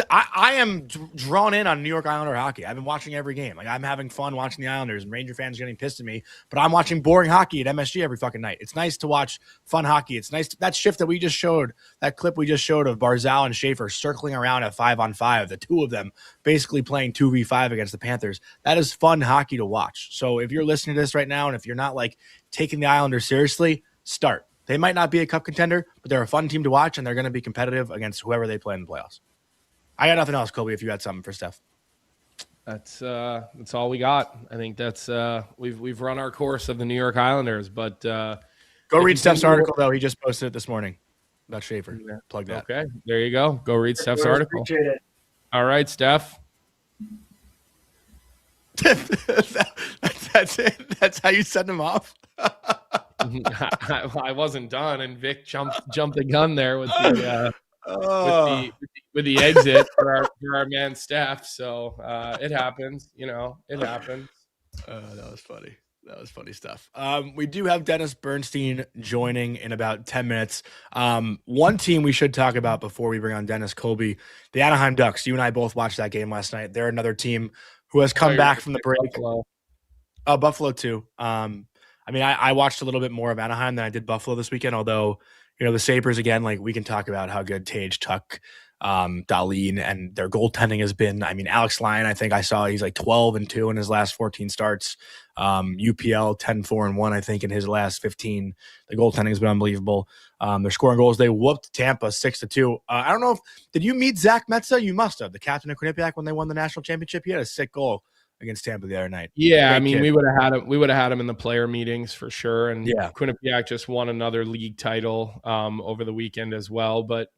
I am drawn in on New York Islander hockey. I've been watching every game. Like I'm having fun watching the Islanders, and Ranger fans are getting pissed at me. But I'm watching boring hockey at MSG every fucking night. It's nice to watch fun hockey. It's nice that shift that we just showed, that clip we just showed of Barzal and Schaefer circling around at 5-on-5. The two of them basically playing 2v5 against the Panthers. That is fun hockey to watch. So if you're listening to this right now, and if you're not like taking the Islanders seriously, start. They might not be a cup contender, but they're a fun team to watch, and they're going to be competitive against whoever they play in the playoffs. I got nothing else, Colby, if you had something for Steph. That's all we got. I think that's we've run our course of the New York Islanders, but go read Steph's article though. He just posted it this morning about Schaefer. Yeah. Plug that. Okay, there you go. Go read Steph's article. Appreciate it. All right, Steph. That's it. That's how you send him off. I wasn't done, and Vic jumped the gun there with the exit for our man Steph. So it happens, it happens. That was funny. That was funny stuff. We do have Dennis Bernstein joining in about 10 minutes. One team we should talk about before we bring on Dennis, Colby, the Anaheim Ducks. You and I both watched that game last night. They're another team who has come back from the break. Buffalo too. I mean, I watched a little bit more of Anaheim than I did Buffalo this weekend, although, the Sabres, again, like we can talk about how good Tage, Tuck, Dahlin, and their goaltending has been. I mean, Alex Lyon, I think I saw he's like 12-2 in his last 14 starts. UPL 10-4-1, I think, in his last 15. The goaltending has been unbelievable. They're scoring goals. They whooped Tampa 6-2. I don't know did you meet Zach Metza? You must have, the captain of Quinnipiac when they won the national championship. He had a sick goal against Tampa the other night. Yeah, great kid. We would have had him in the player meetings for sure. And yeah, Quinnipiac just won another league title over the weekend as well. But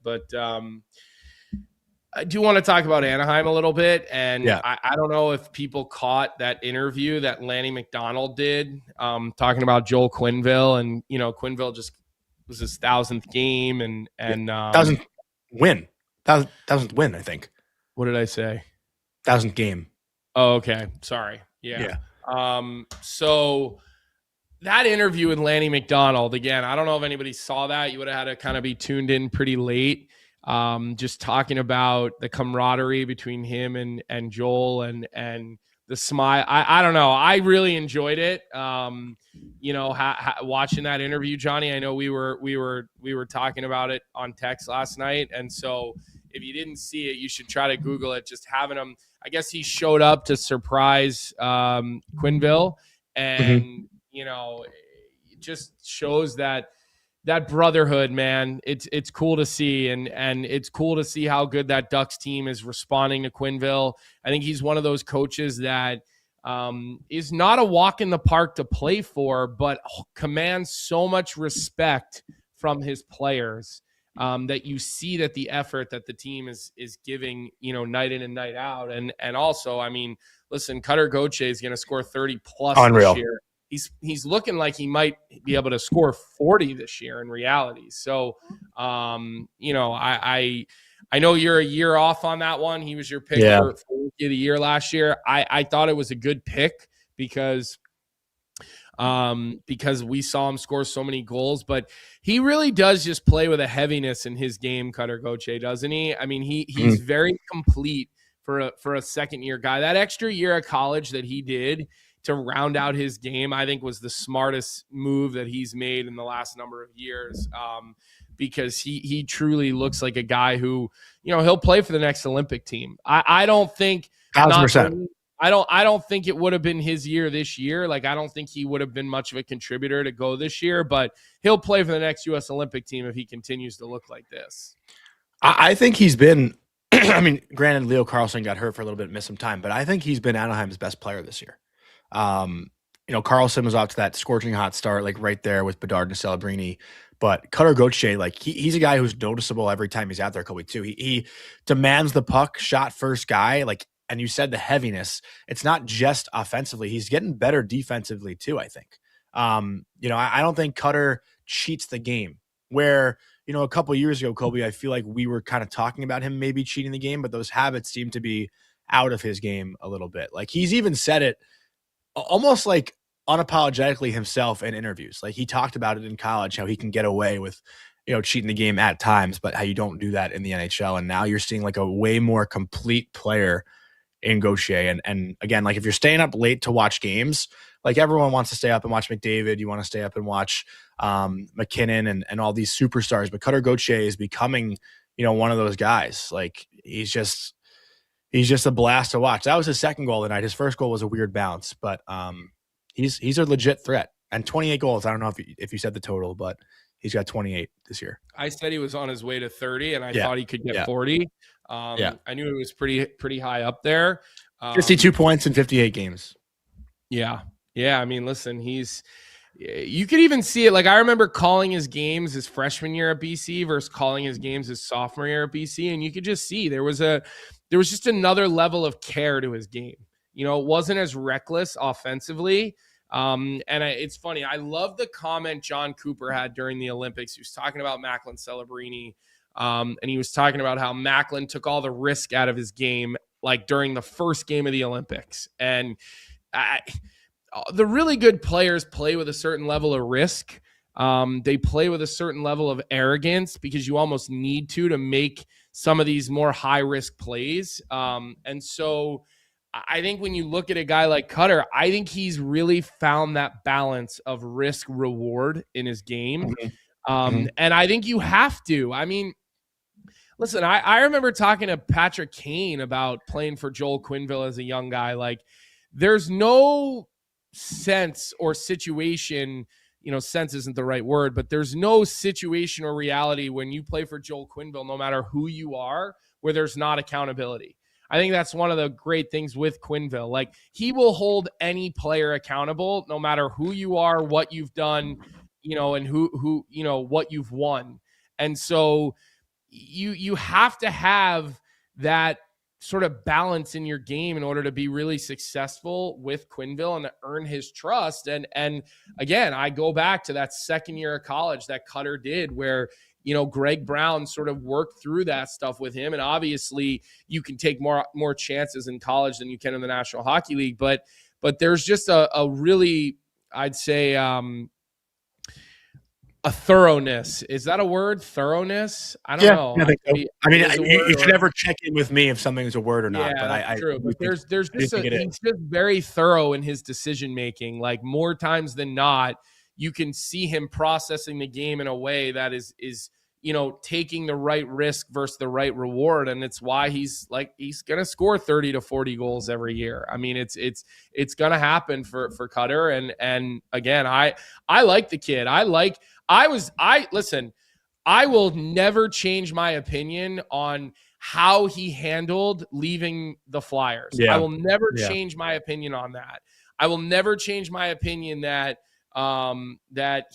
I do want to talk about Anaheim a little bit. And I don't know if people caught that interview that Lanny McDonald did talking about Joel Quenneville. And, Quenneville just was his 1,000th game and 1,000th win. 1,000th win, I think. What did I say? 1,000th game. Oh, okay. Sorry. Yeah. So that interview with Lanny McDonald, again, I don't know if anybody saw that. You would have had to kind of be tuned in pretty late. Just talking about the camaraderie between him and Joel and the smile. I don't know. I really enjoyed it. Watching that interview, Jonny, I know we were talking about it on text last night. And so if you didn't see it, you should try to Google it. Just having him, I guess he showed up to surprise Quenneville, and it just shows that brotherhood, man. It's cool to see, and it's cool to see how good that Ducks team is responding to Quenneville. I think he's one of those coaches that is not a walk in the park to play for, but commands so much respect from his players. That you see that the effort that the team is giving, night in and night out. And also, I mean, listen, Cutter Gauthier is going to score 30 plus Unreal. this year. He's looking like he might be able to score 40 this year in reality. So, I know you're a year off on that one. He was your pick for Rookie of the Year last year. I thought it was a good pick because because we saw him score so many goals. But he really does just play with a heaviness in his game, Cutter Gauthier, doesn't he? I mean, he's very complete for a second-year guy. That extra year of college that he did to round out his game, I think was the smartest move that he's made in the last number of years, because he truly looks like a guy who, he'll play for the next Olympic team. I don't think 1,000%. I don't think it would have been his year this year. Like, I don't think he would have been much of a contributor to go this year, but he'll play for the next U.S. Olympic team if he continues to look like this. I think he's been, I mean, granted, Leo Carlsson got hurt for a little bit, missed some time, but I think he's been Anaheim's best player this year. Carlsson was off to that scorching hot start, like right there with Bedard and Celebrini. But Cutter Gauthier, like he's a guy who's noticeable every time he's out there, Colby, too. He demands the puck, shot first guy, like, and you said the heaviness. It's not just offensively. He's getting better defensively, too, I think. I don't think Cutter cheats the game. Where, a couple of years ago, Colby, I feel like we were kind of talking about him maybe cheating the game, but those habits seem to be out of his game a little bit. Like, he's even said it almost like unapologetically himself in interviews. Like, he talked about it in college, how he can get away with, cheating the game at times, but how you don't do that in the NHL. And now you're seeing like a way more complete player in Gauthier. And again, like if you're staying up late to watch games, like everyone wants to stay up and watch McDavid. You want to stay up and watch McKinnon and all these superstars, but Cutter Gauthier is becoming, one of those guys. Like he's just a blast to watch. That was his second goal tonight. His first goal was a weird bounce, but he's a legit threat. And 28 goals. I don't know if you said the total, but he's got 28 this year. I said he was on his way to 30, and I thought he could get 40. I knew it was pretty high up there. 52 points in 58 games. Yeah. I mean, listen, you could even see it. Like, I remember calling his games his freshman year at BC versus calling his games his sophomore year at BC, and you could just see there was just another level of care to his game. It wasn't as reckless offensively. It's funny. I love the comment John Cooper had during the Olympics. He was talking about Macklin Celebrini, and he was talking about how Macklin took all the risk out of his game, like during the first game of the Olympics. And the really good players play with a certain level of risk. They play with a certain level of arrogance because you almost need to make some of these more high risk plays. And so I think when you look at a guy like Cutter, I think he's really found that balance of risk reward in his game. And I think you have to. I mean, listen, I remember talking to Patrick Kane about playing for Joel Quenneville as a young guy. Like, there's no sense or situation, sense isn't the right word, but there's no situation or reality when you play for Joel Quenneville, no matter who you are, where there's not accountability. I think that's one of the great things with Quenneville. Like, he will hold any player accountable, no matter who you are, what you've done, and who what you've won. And so you have to have that sort of balance in your game in order to be really successful with Quenneville and to earn his trust. And again, I go back to that second year of college that Cutter did, where Greg Brown sort of worked through that stuff with him. And obviously you can take more chances in college than you can in the National Hockey League. But there's just a really, I'd say, a thoroughness. Is that a word? Thoroughness? I don't know. I think so. I mean, you should never check in with me if something is a word or not. Yeah, but true. But there's just he's just very thorough in his decision making. Like, more times than not, you can see him processing the game in a way that is taking the right risk versus the right reward. And it's why he's going to score 30 to 40 goals every year. I mean, it's going to happen for Cutter. And again, I like the kid. Listen, I will never change my opinion on how he handled leaving the Flyers. Yeah. I will never change my opinion on that. I will never change my opinion that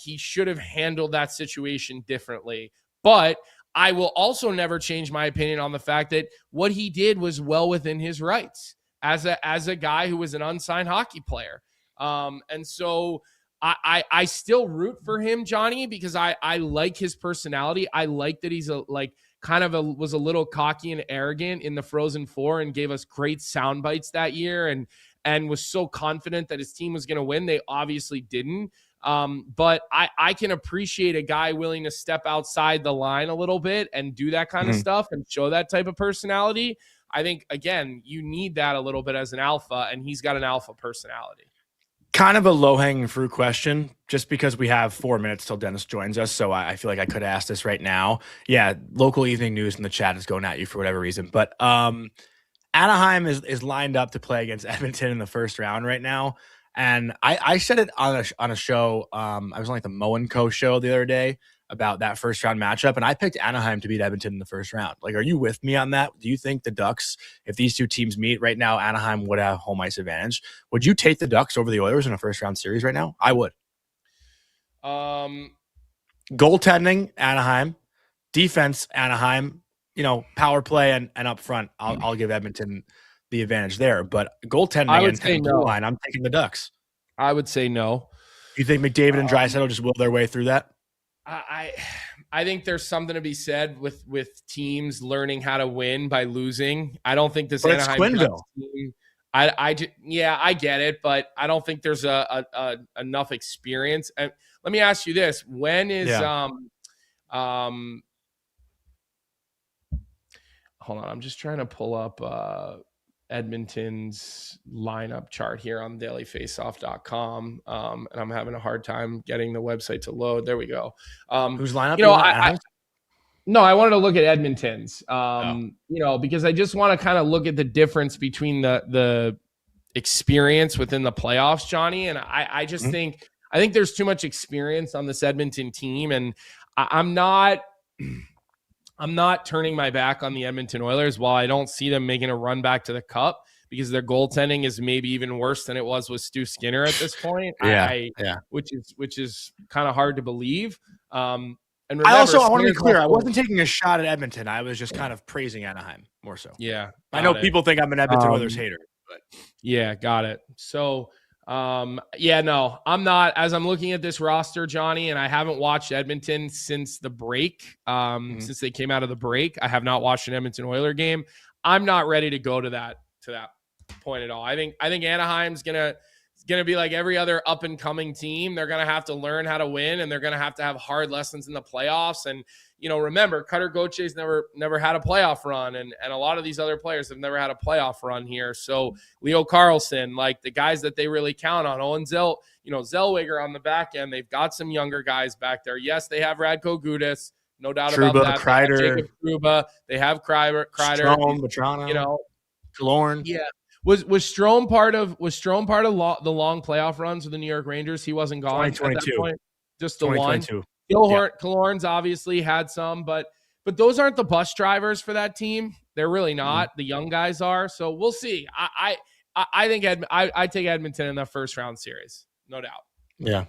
he should have handled that situation differently. But I will also never change my opinion on the fact that what he did was well within his rights as a guy who was an unsigned hockey player. And so I still root for him, Jonny, because I like his personality. I like that he's was a little cocky and arrogant in the Frozen Four and gave us great sound bites that year. and was so confident that his team was going to win. They obviously didn't. But I can appreciate a guy willing to step outside the line a little bit and do that kind of stuff and show that type of personality. I think, again, you need that a little bit as an alpha, and he's got an alpha personality. Kind of a low-hanging fruit question, just because we have 4 minutes till Dennis joins us, so I feel like I could ask this right now. Yeah, local evening news in the chat is going at you for whatever reason, but Anaheim is lined up to play against Edmonton in the first round right now, and I said it on a show. I was on like the Mo & Co show the other day about that first round matchup, and I picked Anaheim to beat Edmonton in the first round. Like, are you with me on that? Do you think the Ducks, if these two teams meet right now, Anaheim would have home ice advantage? Would you take the Ducks over the Oilers in a first round series right now? I would. Goaltending, Anaheim. Defense, Anaheim. Power play and up front, I'll give Edmonton the advantage there. But goaltending and blue line, I'm taking the Ducks. I would say no. You think McDavid and Draisaitl just will their way through that? I think there's something to be said with teams learning how to win by losing. I don't think this Anaheim Quenneville team. I get it, but I don't think there's enough experience. And let me ask you this: when is hold on, I'm just trying to pull up Edmonton's lineup chart here on dailyfaceoff.com. And I'm having a hard time getting the website to load. There we go. Whose lineup? I wanted to look at Edmonton's, because I just want to kind of look at the difference between the experience within the playoffs, Jonny. And I just think there's too much experience on this Edmonton team. And I'm not turning my back on the Edmonton Oilers while I don't see them making a run back to the Cup, because their goaltending is maybe even worse than it was with Stu Skinner at this point. Which is kind of hard to believe. And remember, I want to be clear. I wasn't taking a shot at Edmonton. I was just kind of praising Anaheim more so. Yeah. I know people think I'm an Edmonton Oilers hater, but yeah, got it. So no, I'm not. As I'm looking at this roster, Jonny, and I haven't watched Edmonton since the break. Since they came out of the break, I have not watched an Edmonton Oiler game. I'm not ready to go to that point at all. I think Anaheim's gonna be like every other up and coming team. They're gonna have to learn how to win, and they're gonna have hard lessons in the playoffs. And remember, Cutter Gauthier's never had a playoff run, and a lot of these other players have never had a playoff run here. So Leo Carlsson, like the guys that they really count on, Owen Zellweger on the back end, they've got some younger guys back there. Yes, they have Radko Gudas, no doubt about that. Kreider, Jacob Trouba, they have Kreider, Strome, Vetrano, Killorn. Yeah. Was Strome part of the long playoff runs with the New York Rangers? He wasn't gone 2022. At that point. Just the one. Killorn's obviously had some, but those aren't the bus drivers for that team. They're really not. The young guys are. So we'll see. I think I take Edmonton in the first round series, no doubt. Yeah.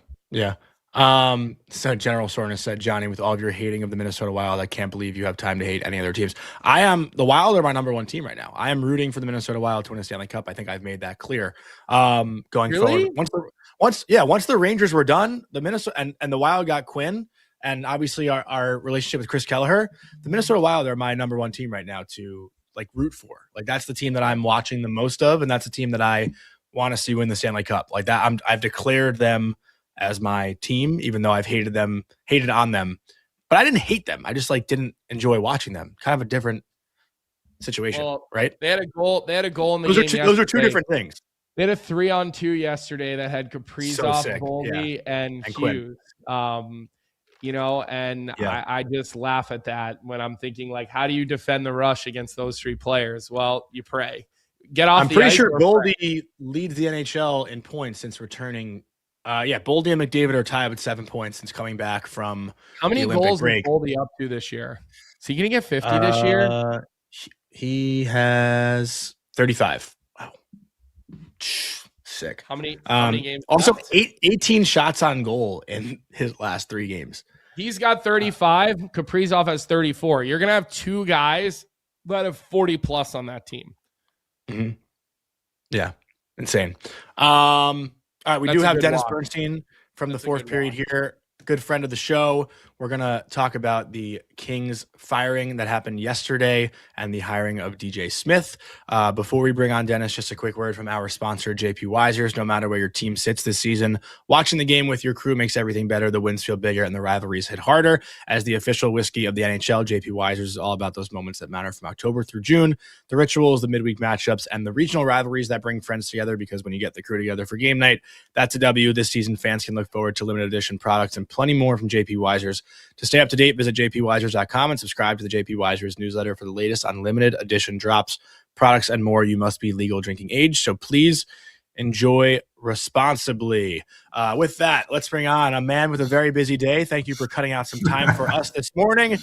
So General Sorna said, Jonny, with all of your hating of the Minnesota Wild, I can't believe you have time to hate any other teams. The Wild are my number one team right now. I am rooting for the Minnesota Wild to win a Stanley Cup. I think I've made that clear. Going forward, once the Rangers were done, the Minnesota and the Wild got Quinn, and obviously our relationship with Chris Kelleher, the Minnesota Wild are my number one team right now to root for. That's the team that I'm watching the most of, and that's the team that I want to see win the Stanley Cup. I've declared them as my team, even though I've hated on them, but I didn't hate them. I just didn't enjoy watching them. Kind of a different situation, right? They had a goal in the game. Those are two different things. They had a 3-on-2 yesterday that had Kaprizov, Boldy, and Hughes. I just laugh at that when I'm thinking, how do you defend the rush against those three players? Well, you pray. Get off. I'm pretty sure Boldy leads the NHL in points since returning. Boldy and McDavid are tied with 7 points since coming back from how many goals is Boldy up to this year? Is he going to get 50 this year? He has 35. Wow. Sick. How many games? Also, 18 shots on goal in his last 3 games. He's got 35. Kaprizov has 34. You're going to have 2 guys that have 40 plus on that team. Mm-hmm. Yeah. Insane. All right, we do have Dennis Bernstein from the fourth period here. Good friend of the show. We're going to talk about the Kings firing that happened yesterday and the hiring of DJ Smith. Before we bring on Dennis, just a quick word from our sponsor, JP Weisers. No matter where your team sits this season, watching the game with your crew makes everything better. The wins feel bigger and the rivalries hit harder. As the official whiskey of the NHL, JP Weisers is all about those moments that matter from October through June. The rituals, the midweek matchups, and the regional rivalries that bring friends together, because when you get the crew together for game night, that's a W. This season, fans can look forward to limited edition products and plenty more from JP Weisers. To stay up to date, visit jpweisers.com and subscribe to the JP Weisers newsletter for the latest on limited edition drops, products, and more. You must be legal drinking age, so please enjoy responsibly. With that, let's bring on a man with a very busy day. Thank you for cutting out some time for us this morning.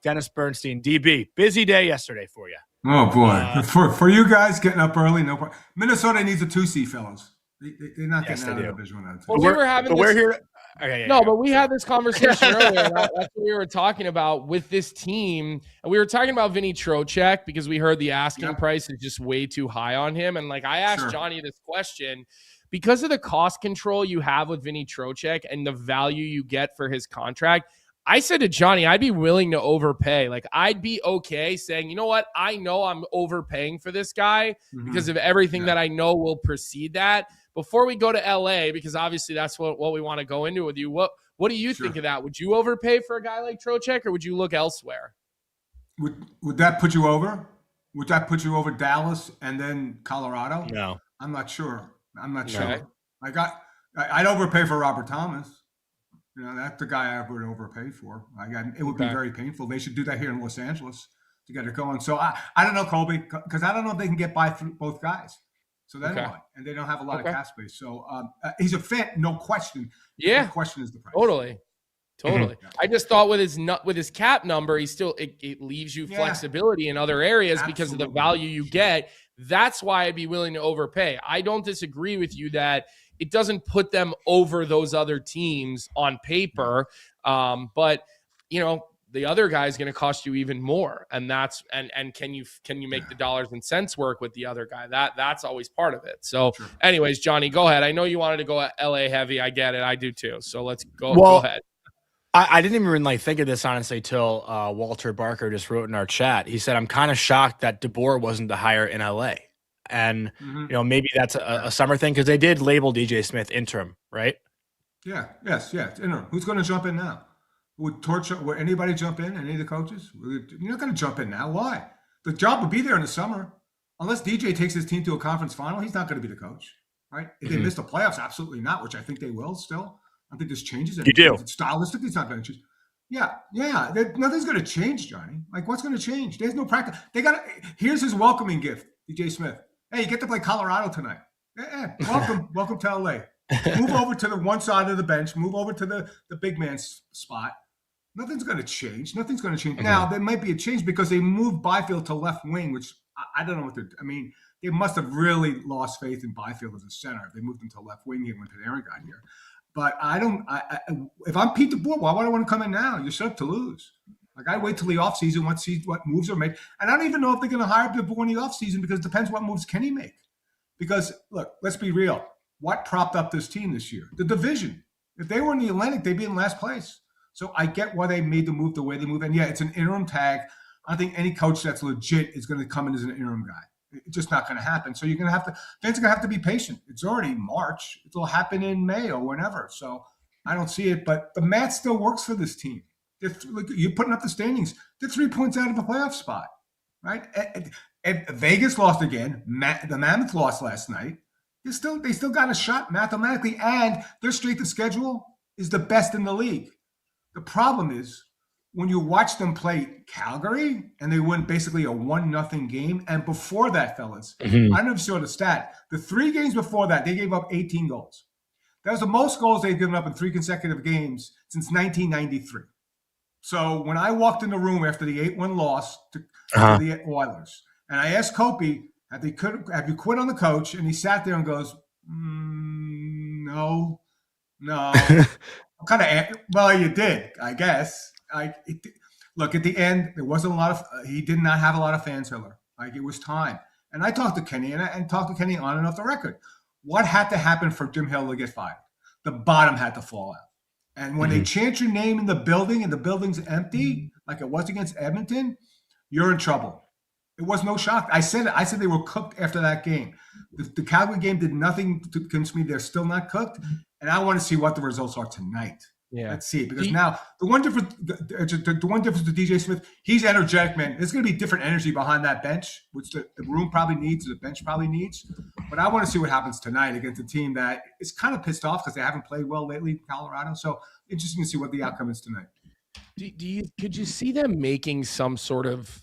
Dennis Bernstein, DB. Busy day yesterday for you. Oh, boy. For you guys getting up early, no problem. Minnesota needs a 2C, fellas. They're not getting out of the Division 1. Well, we're having we're here. Okay, we had this conversation earlier. That's what we were talking about with this team. And we were talking about Vinny Trocheck because we heard the asking price is just way too high on him. And I asked Jonny this question because of the cost control you have with Vinny Trocheck and the value you get for his contract. I said to Jonny, I'd be willing to overpay. I'd be okay saying, you know what? I know I'm overpaying for this guy because of everything that I know will precede that. Before we go to LA, because obviously that's what we want to go into with you. What do you think of that? Would you overpay for a guy like Trocheck, or would you look elsewhere? Would that put you over? Would that put you over Dallas and then Colorado? No. I'm not sure. I'd overpay for Robert Thomas. That's the guy I would overpay for. It would be very painful. They should do that here in Los Angeles to get it going. So I don't know, Colby, because I don't know if they can get by through both guys. So then what? And they don't have a lot of cap space. So he's a fit, no question. Yeah. The question is the price. Totally. I just thought with his cap number, he still it leaves you flexibility in other areas because of the value you get. That's why I'd be willing to overpay. I don't disagree with you that it doesn't put them over those other teams on paper. But the other guy is going to cost you even more. And that's, and can you make the dollars and cents work with the other guy? That's always part of it. So anyways, Jonny, go ahead. I know you wanted to go LA heavy. I get it. I do too. So let's go. Go ahead. I didn't even think of this honestly till Walter Barker just wrote in our chat. He said, I'm kind of shocked that DeBoer wasn't the hire in LA. And, maybe that's a summer thing because they did label DJ Smith interim, right? Yeah. Yes. Interim. Who's going to jump in now? Would anybody jump in? Any of the coaches? You're not going to jump in now. Why? The job will be there in the summer. Unless DJ takes his team to a conference final, he's not going to be the coach, right? If they miss the playoffs, absolutely not, which I think they will still. I think this changes it. You do. Stylistically, it's not going to change. Yeah. Nothing's going to change, Jonny. What's going to change? There's no practice. Here's his welcoming gift, DJ Smith. Hey, you get to play Colorado tonight. Welcome to LA. Move over to the one side of the bench. Move over to the big man's spot. Nothing's going to change. Now, there might be a change because they moved Byfield to left wing, which I don't know what they must have really lost faith in Byfield as a center. If they moved him to left wing here when Panarin got here. But if I'm Pete DeBoer, why would I want to come in now? You're set up to lose. I wait till the offseason, see what moves are made. And I don't even know if they're going to hire DeBoer in the offseason because it depends what moves can he make. Because, look, let's be real. What propped up this team this year? The division. If they were in the Atlantic, they'd be in last place. So I get why they made the move the way they moved. And, it's an interim tag. I don't think any coach that's legit is going to come in as an interim guy. It's just not going to happen. So fans are going to have to be patient. It's already March. It'll happen in May or whenever. So I don't see it. But the math still works for this team. You're putting up the standings. They're 3 points out of a playoff spot, right? And Vegas lost again. The Mammoth lost last night. They still got a shot mathematically, and their strength of schedule is the best in the league. The problem is when you watch them play Calgary and they win basically a 1-0 game. And before that, fellas, I don't know if you saw the stat. The 3 games before that, they gave up 18 goals. That was the most goals they've given up in 3 consecutive games since 1993. So when I walked in the room after the 8-1 loss to the Oilers, and I asked Colby, have you quit on the coach? And he sat there and goes, no. Well, you did, I guess. Look, at the end, there wasn't a lot of. He did not have a lot of fans, Hiller. It was time. And I talked to Kenny, and talked to Kenny on and off the record. What had to happen for Jim Hill to get fired? The bottom had to fall out. And when they chant your name in the building and the building's empty, like it was against Edmonton, you're in trouble. It was no shock. I said it. I said they were cooked after that game. The Calgary game did nothing to convince me they're still not cooked, and I want to see what the results are tonight. Yeah, let's see. Because now the one difference with DJ Smith, he's energetic, man. There's going to be different energy behind that bench, which the room probably needs, the bench probably needs. But I want to see what happens tonight against a team that is kind of pissed off because they haven't played well lately in Colorado. So interesting to see what the outcome is tonight. Could you see them making some sort of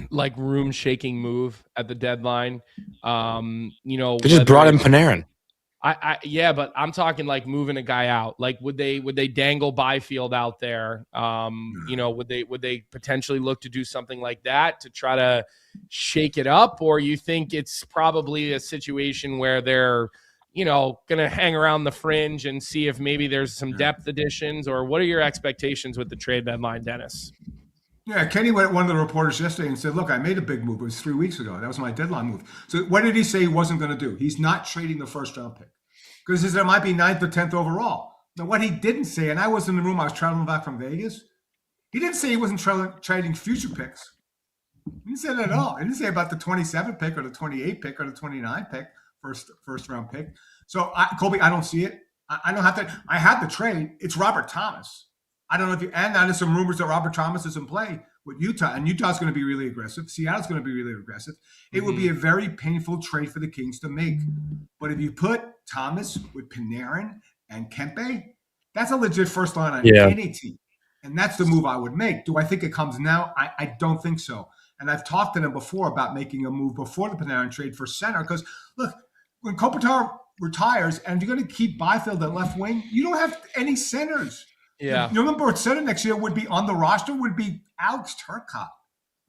like room shaking move at the deadline? They just brought in Panarin. Yeah, but I'm talking like moving a guy out. Like, would they dangle Byfield out there? Would they potentially look to do something like that to try to shake it up? Or you think it's probably a situation where they're, going to hang around the fringe and see if maybe there's some depth additions? Or what are your expectations with the trade deadline, Dennis? Yeah, Kenny went to one of the reporters yesterday and said, look, I made a big move. It was 3 weeks ago. That was my deadline move. So what did he say he wasn't going to do? He's not trading the first round pick because he says there might be 9th or 10th overall. Now, what he didn't say, and I was in the room, I was traveling back from Vegas. He didn't say he wasn't trading future picks. He didn't say that at all. He didn't say about the 27th pick or the 28th pick or the 29th pick, first round pick. So, Colby, I don't see it. I don't have to. I have the trade. It's Robert Thomas. I don't know if and now there's some rumors that Robert Thomas is in play with Utah, and Utah's going to be really aggressive. Seattle's going to be really aggressive. It would be a very painful trade for the Kings to make. But if you put Thomas with Panarin and Kempe, that's a legit first line on any team. And that's the move I would make. Do I think it comes now? I don't think so. And I've talked to them before about making a move before the Panarin trade for center. Because, look, when Kopitar retires and you're going to keep Byfield at left wing, you don't have any centers. Yeah. Your number center next year would be on the roster would be Alex Turcotte.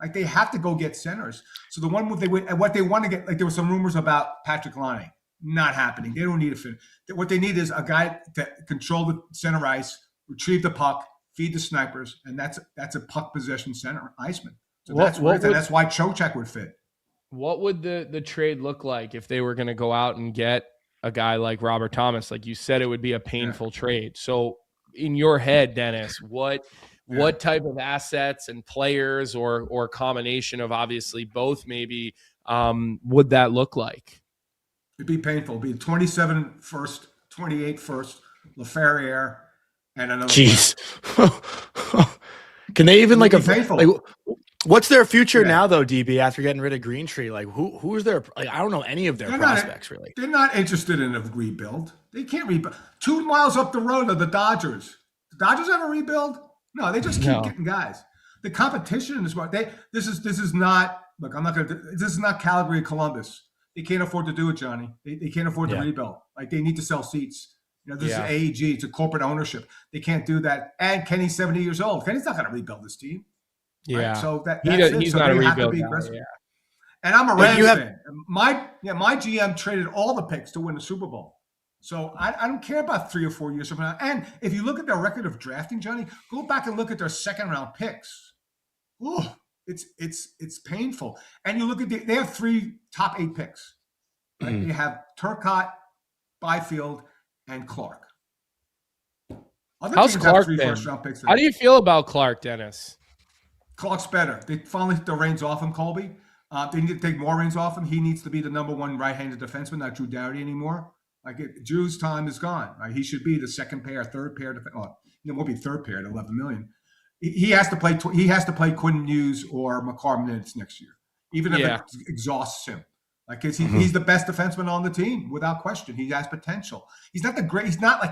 Like they have to go get centers. So the one move they would, and what they want to get, like there were some rumors about Patrick Laine. Not happening. They don't need a fit. What they need is a guy to control the center ice, retrieve the puck, feed the snipers, and that's a puck possession center iceman. So that's why Trocheck would fit. What would the trade look like if they were going to go out and get a guy like Robert Thomas? Like you said, it would be a painful trade. So in your head, Dennis, what type of assets and players or combination of obviously both maybe would that look like? It'd be painful. It'd be 27 first, 28 first, LaFerriere, and another. Jeez. Can they even what's their future now though, DB, after getting rid of Greentree? Like who's their I don't know any of their prospects really. They're not interested in a rebuild. They can't rebuild. 2 miles up the road are the Dodgers. The Dodgers have a rebuild? No, they just keep getting guys. The competition is what this is not this is not Calgary, Columbus. They can't afford to do it, Johnny. They can't afford to rebuild. Like they need to sell seats. This is AEG. It's a corporate ownership. They can't do that. And Kenny's 70 years old. Kenny's not going to rebuild this team. Yeah. Right? So he's not a rebuild guy. Yeah. And I'm a Rams fan. My GM traded all the picks to win the Super Bowl. So I don't care about 3 or 4 years from now. And if you look at their record of drafting, Johnny, go back and look at their second round picks. Ooh, it's painful. And you look at they have 3 top 8 picks. Right? They have Turcotte, Byfield, and Clarke. How's Clarke been? How do you feel about Clarke, Dennis? Clarke's better. They finally took the reins off him, Colby. They need to take more reins off him. He needs to be the number 1 right-handed defenseman, not Drew Doughty anymore. Drew's time is gone. Right? He should be the second pair, third pair. It won't be third pair at $11 million. He has to play. He has to play Quinn Hughes or McCarr minutes next year, even if it exhausts him. He's the best defenseman on the team without question. He has potential. He's not the great. He's not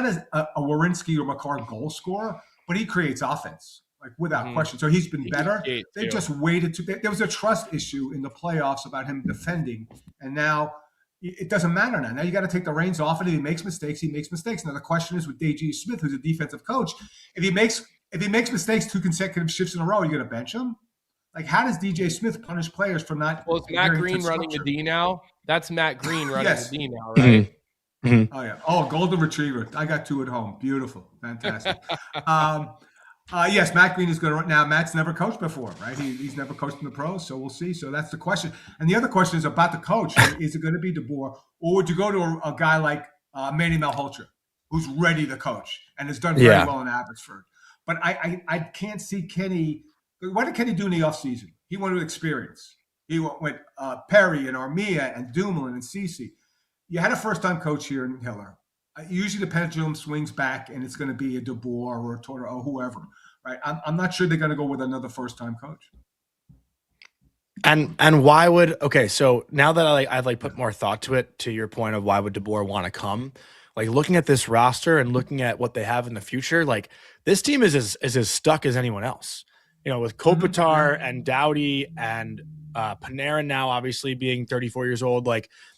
as a Werenski or McCarr goal scorer, but he creates offense without question. So he's been better. They just waited there was a trust issue in the playoffs about him defending, and now it doesn't matter now. Now you got to take the reins off, and if he makes mistakes, he makes mistakes. Now the question is with DJ Smith, who's a defensive coach, if he makes mistakes 2 consecutive shifts in a row, are you going to bench him? How does DJ Smith punish players for not? Well, it's Matt Green running the D now. That's Matt Green running the D now, right? Mm-hmm. Oh yeah. Oh, golden retriever. I got 2 at home. Beautiful, fantastic. Yes, Matt Green is going to run now. Matt's never coached before, right? He's never coached in the pros, so we'll see. So that's the question. And the other question is about the coach. Is it going to be DeBoer, or would you go to a guy like Manny Malhotra, who's ready to coach and has done very well in Abbotsford? But I can't see Kenny. What did Kenny do in the offseason? He wanted experience. He went with Perry and Armia and Dumoulin and Ceci. You had a first-time coach here in Hiller. Usually the pendulum swings back, and it's going to be a DeBoer or a Tortor or whoever, right? I'm not sure they're going to go with another first-time coach. And why would so now that I've put more thought to it, to your point of why would DeBoer want to come, looking at this roster and looking at what they have in the future, this team is as stuck as anyone else. With Kopitar and Doughty and Panarin now obviously being 34 years old,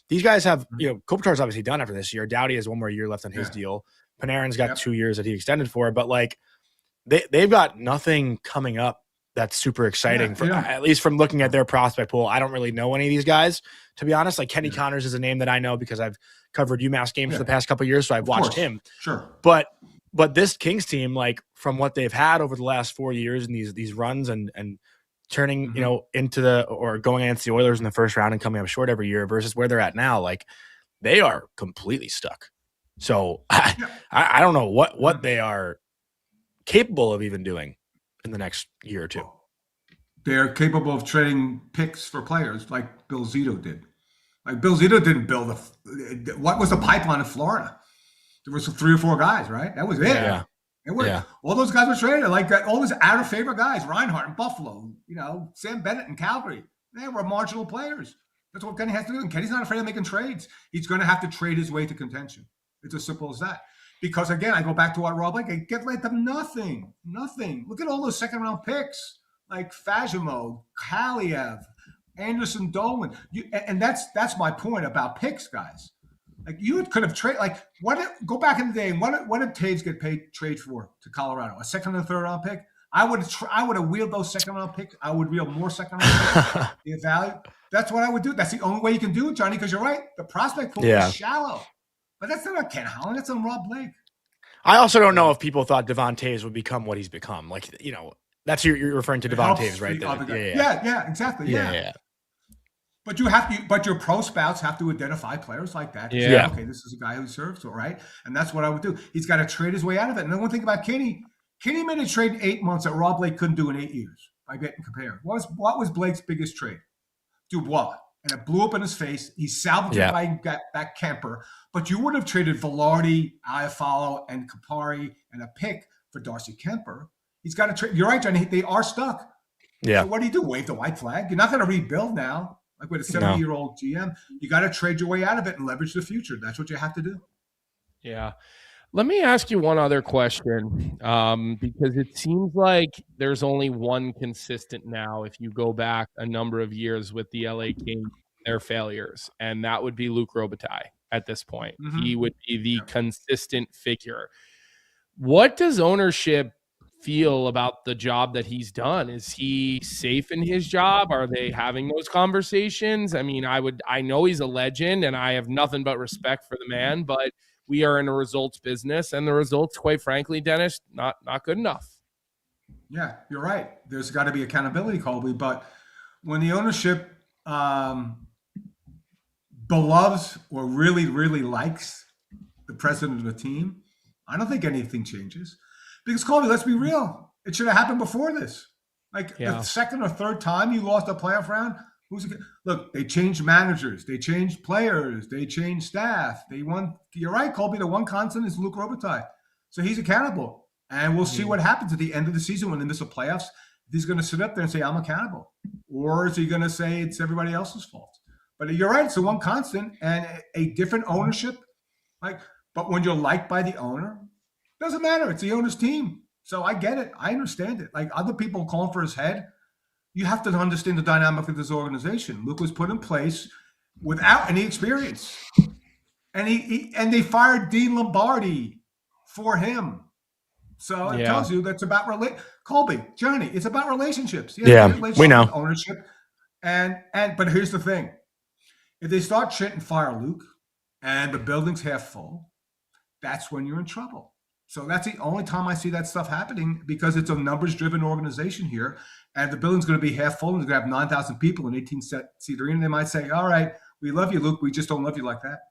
these guys have, Kopitar's obviously done after this year. Doughty has one more year left on his deal. Panarin's got 2 years that he extended for, but they've got nothing coming up that's super exciting at least from looking at their prospect pool. I don't really know any of these guys, to be honest. Kenny Connors is a name that I know because I've covered UMass games for the past couple of years, so I've watched him. Sure. But this Kings team, from what they've had over the last 4 years and these runs and turning, into or going against the Oilers in the first round and coming up short every year versus where they're at now, they are completely stuck. So I don't know what they are capable of even doing in the next year or two. They're capable of trading picks for players like Bill Zito did. Bill Zito didn't build what was the pipeline in Florida? There was 3 or 4 guys, right? That was it. Yeah. All those guys were traded. All those out of favor guys, Reinhart in Buffalo, Sam Bennett in Calgary. They were marginal players. That's what Kenny has to do. And Kenny's not afraid of making trades. He's going to have to trade his way to contention. It's as simple as that. Because again, I go back to what Rob get them nothing. Look at all those second round picks like Fajimo, Kaliev, Anderson Dolan. And that's my point about picks, guys. You could have traded go back in the day and what did Taves get paid trade for to Colorado? A second and third round pick? I would have wheeled those second round picks. I would wheel more second round picks. The value. That's what I would do. That's the only way you can do it, Johnny, because you're right. The prospect pool is shallow. But that's not on Ken Holland. That's on Rob Blake. I also don't know if people thought Devon Taves would become what he's become. That's you're referring to Devon Taves, right? Yeah, exactly. Yeah. But your pro spouts have to identify players like that. Yeah. Okay, this is a guy who serves, all right? And that's what I would do. He's got to trade his way out of it. And the one thing about Kenny made a trade in 8 months that Rob Blake couldn't do in 8 years by getting compared. What was Blake's biggest trade? Dubois. And it blew up in his face. He salvaged it by that Kemper. But you would have traded Velarde, Iafallo, and Kupari and a pick for Darcy Kemper. He's got to trade. You're right, Johnny. They are stuck. Yeah. So what do? Wave the white flag? You're not going to rebuild now. With a 70-year-old GM, you got to trade your way out of it and leverage the future. That's what you have to do. Yeah. Let me ask you one other question, because it seems like there's only one consistent now if you go back a number of years with the LA Kings, their failures, and that would be Luc Robitaille at this point. Mm-hmm. He would be the consistent figure. What does ownership feel about the job that he's done? Is he safe in his job? Are they having those conversations? I mean, I know he's a legend and I have nothing but respect for the man, but we are in a results business, and the results, quite frankly, Dennis, not good enough. Yeah, you're right. There's got to be accountability, Colby. But when the ownership beloves or really, really likes the president of the team, I don't think anything changes. Because, Colby, let's be real. It should have happened before this. The second or third time you lost a playoff round, look, they changed managers. They changed players. They changed staff. You're right, Colby. The one constant is Luc Robitaille. So he's accountable. And we'll see what happens at the end of the season when they miss the playoffs. If he's going to sit up there and say, I'm accountable. Or is he going to say it's everybody else's fault? But you're right. It's the one constant and a different ownership. But when you're liked by the owner, doesn't matter. It's the owner's team. So I get it. I understand it. Other people calling for his head, you have to understand the dynamic of this organization. Luc was put in place without any experience. And they fired Dean Lombardi for him. So it tells you that's about Colby, Johnny, it's about relationships. We know. Ownership. But here's the thing. If they start shit and fire Luc and the building's half full, that's when you're in trouble. So that's the only time I see that stuff happening, because it's a numbers-driven organization here, and the building's going to be half full, and it's going to have 9,000 people in 18-seat arena. They might say, all right, we love you, Luc. We just don't love you like that.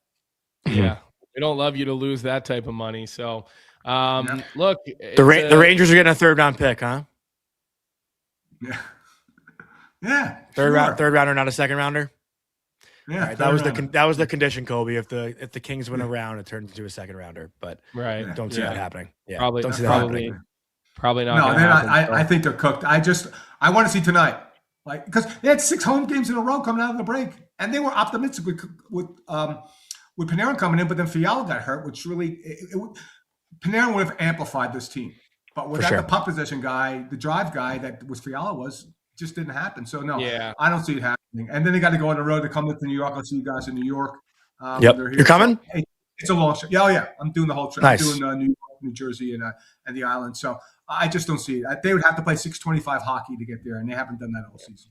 Yeah, we don't love you to lose that type of money. So Look, the Rangers are getting a 3rd round pick, huh? Yeah. Yeah. Third rounder, not a 2nd rounder. Yeah. Right, that was the condition, Colby. If the Kings win a round, it turns into a 2nd rounder. But don't see that happening. Yeah, probably don't see that probably happening. Probably not. No, I think they're cooked. I want to see tonight, like, because they had 6 home games in a row coming out of the break, and they were optimistic with Panarin coming in, but then Fiala got hurt, which really Panarin would have amplified this team. But without the puck possession guy, the drive guy that was Fiala just didn't happen. So no, I don't see it happening. And then they got to go on the road to come to New York. I'll see you guys in New York. You're coming? So, it's a long shot. Yeah, I'm doing the whole trip. Nice. I'm doing New York, New Jersey, and the island. So I just don't see it. They would have to play 625 hocky to get there, and they haven't done that all season.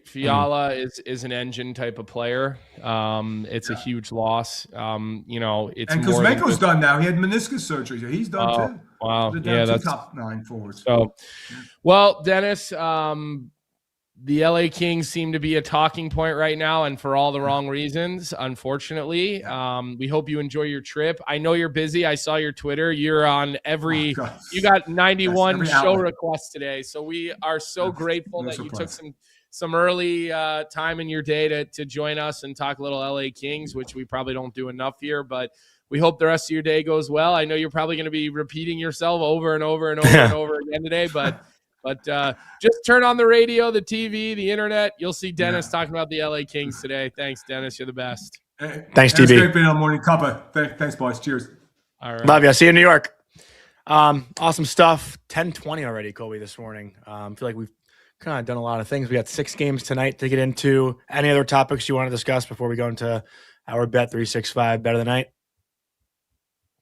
Fiala is an engine type of player. It's a huge loss. It's and Kuzmenko's done now. He had meniscus surgery. So he's done too. Wow. Yeah, that's top 9 forwards. So, well, Dennis, the LA Kings seem to be a talking point right now, and for all the wrong reasons, unfortunately. We hope you enjoy your trip. I know you're busy. I saw your Twitter. You're on you got 91 show requests today. So we are so grateful that you took some early time in your day to join us and talk a little LA Kings, which we probably don't do enough here, but we hope the rest of your day goes well. I know you're probably going to be repeating yourself over and over and over and over again today, but just turn on the radio, the TV, the internet. You'll see Dennis talking about the LA Kings today. Thanks, Dennis. You're the best. Thanks, TB. It's great being on Morning Cuppa. Thanks, boys. Cheers. All right. Love you. See you in New York. Awesome stuff. 10:20 already, Colby, this morning. I feel like we've kind of done a lot of things. We got 6 games tonight to get into. Any other topics you want to discuss before we go into our Bet365 bet of the night?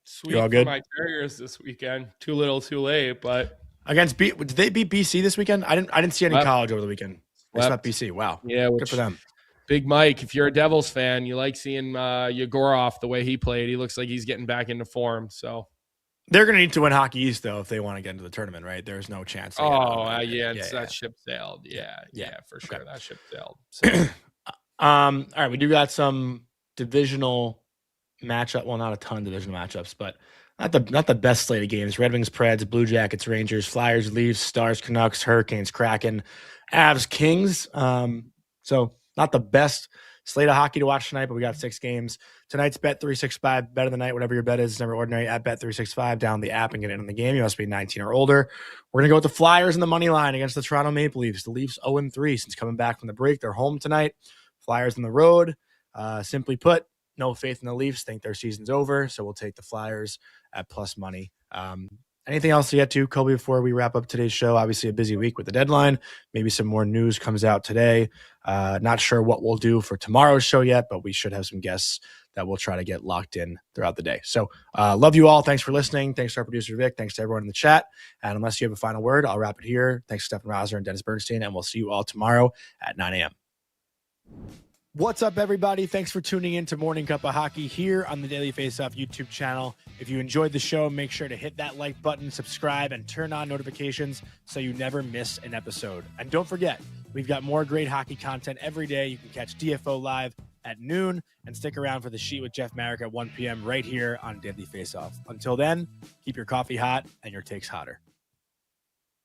Sweet all good? For my Terriers this weekend. Too little, too late, but against did they beat BC this weekend? I didn't see any college over the weekend. They swept BC. Wow. Yeah, good for them. Big Mike, if you're a Devils fan, you like seeing Yegorov the way he played. He looks like he's getting back into form. So they're going to need to win Hockey East though if they want to get into the tournament, right? There's no chance. That ship sailed. Yeah, for sure. Okay. That ship sailed. So. All right, we do got some divisional matchup. Well, not a ton of divisional matchups, but not the best slate of games. Red Wings, Preds, Blue Jackets, Rangers, Flyers, Leafs, Stars, Canucks, Hurricanes, Kraken, Avs, Kings. So not the best slate of hockey to watch tonight, but we got 6 games. Tonight's Bet365, bet of the night, whatever your bet is, it's never ordinary at Bet365. Down the app and get in on the game. You must be 19 or older. We're going to go with the Flyers in the money line against the Toronto Maple Leafs. The Leafs 0-3 since coming back from the break. They're home tonight. Flyers on the road. Simply put, no faith in the Leafs. Think their season's over, so we'll take the Flyers at plus money. Anything else to get to, Colby, before we wrap up today's show? Obviously a busy week with the deadline. Maybe some more news comes out today. Not sure what we'll do for tomorrow's show yet, but we should have some guests that we'll try to get locked in throughout the day. So love you all. Thanks for listening. Thanks to our producer, Vic. Thanks to everyone in the chat. And unless you have a final word, I'll wrap it here. Thanks to Stefen Rosner and Dennis Bernstein, and we'll see you all tomorrow at 9 a.m. What's up, everybody? Thanks for tuning in to Morning Cup of Hockey here on the Daily Faceoff YouTube channel. If you enjoyed the show, make sure to hit that like button, subscribe, and turn on notifications so you never miss an episode. And don't forget, we've got more great hockey content every day. You can catch DFO live at noon and stick around for the Sheet with Jeff Marek at 1 p.m. right here on Daily Faceoff. Until then, keep your coffee hot and your takes hotter.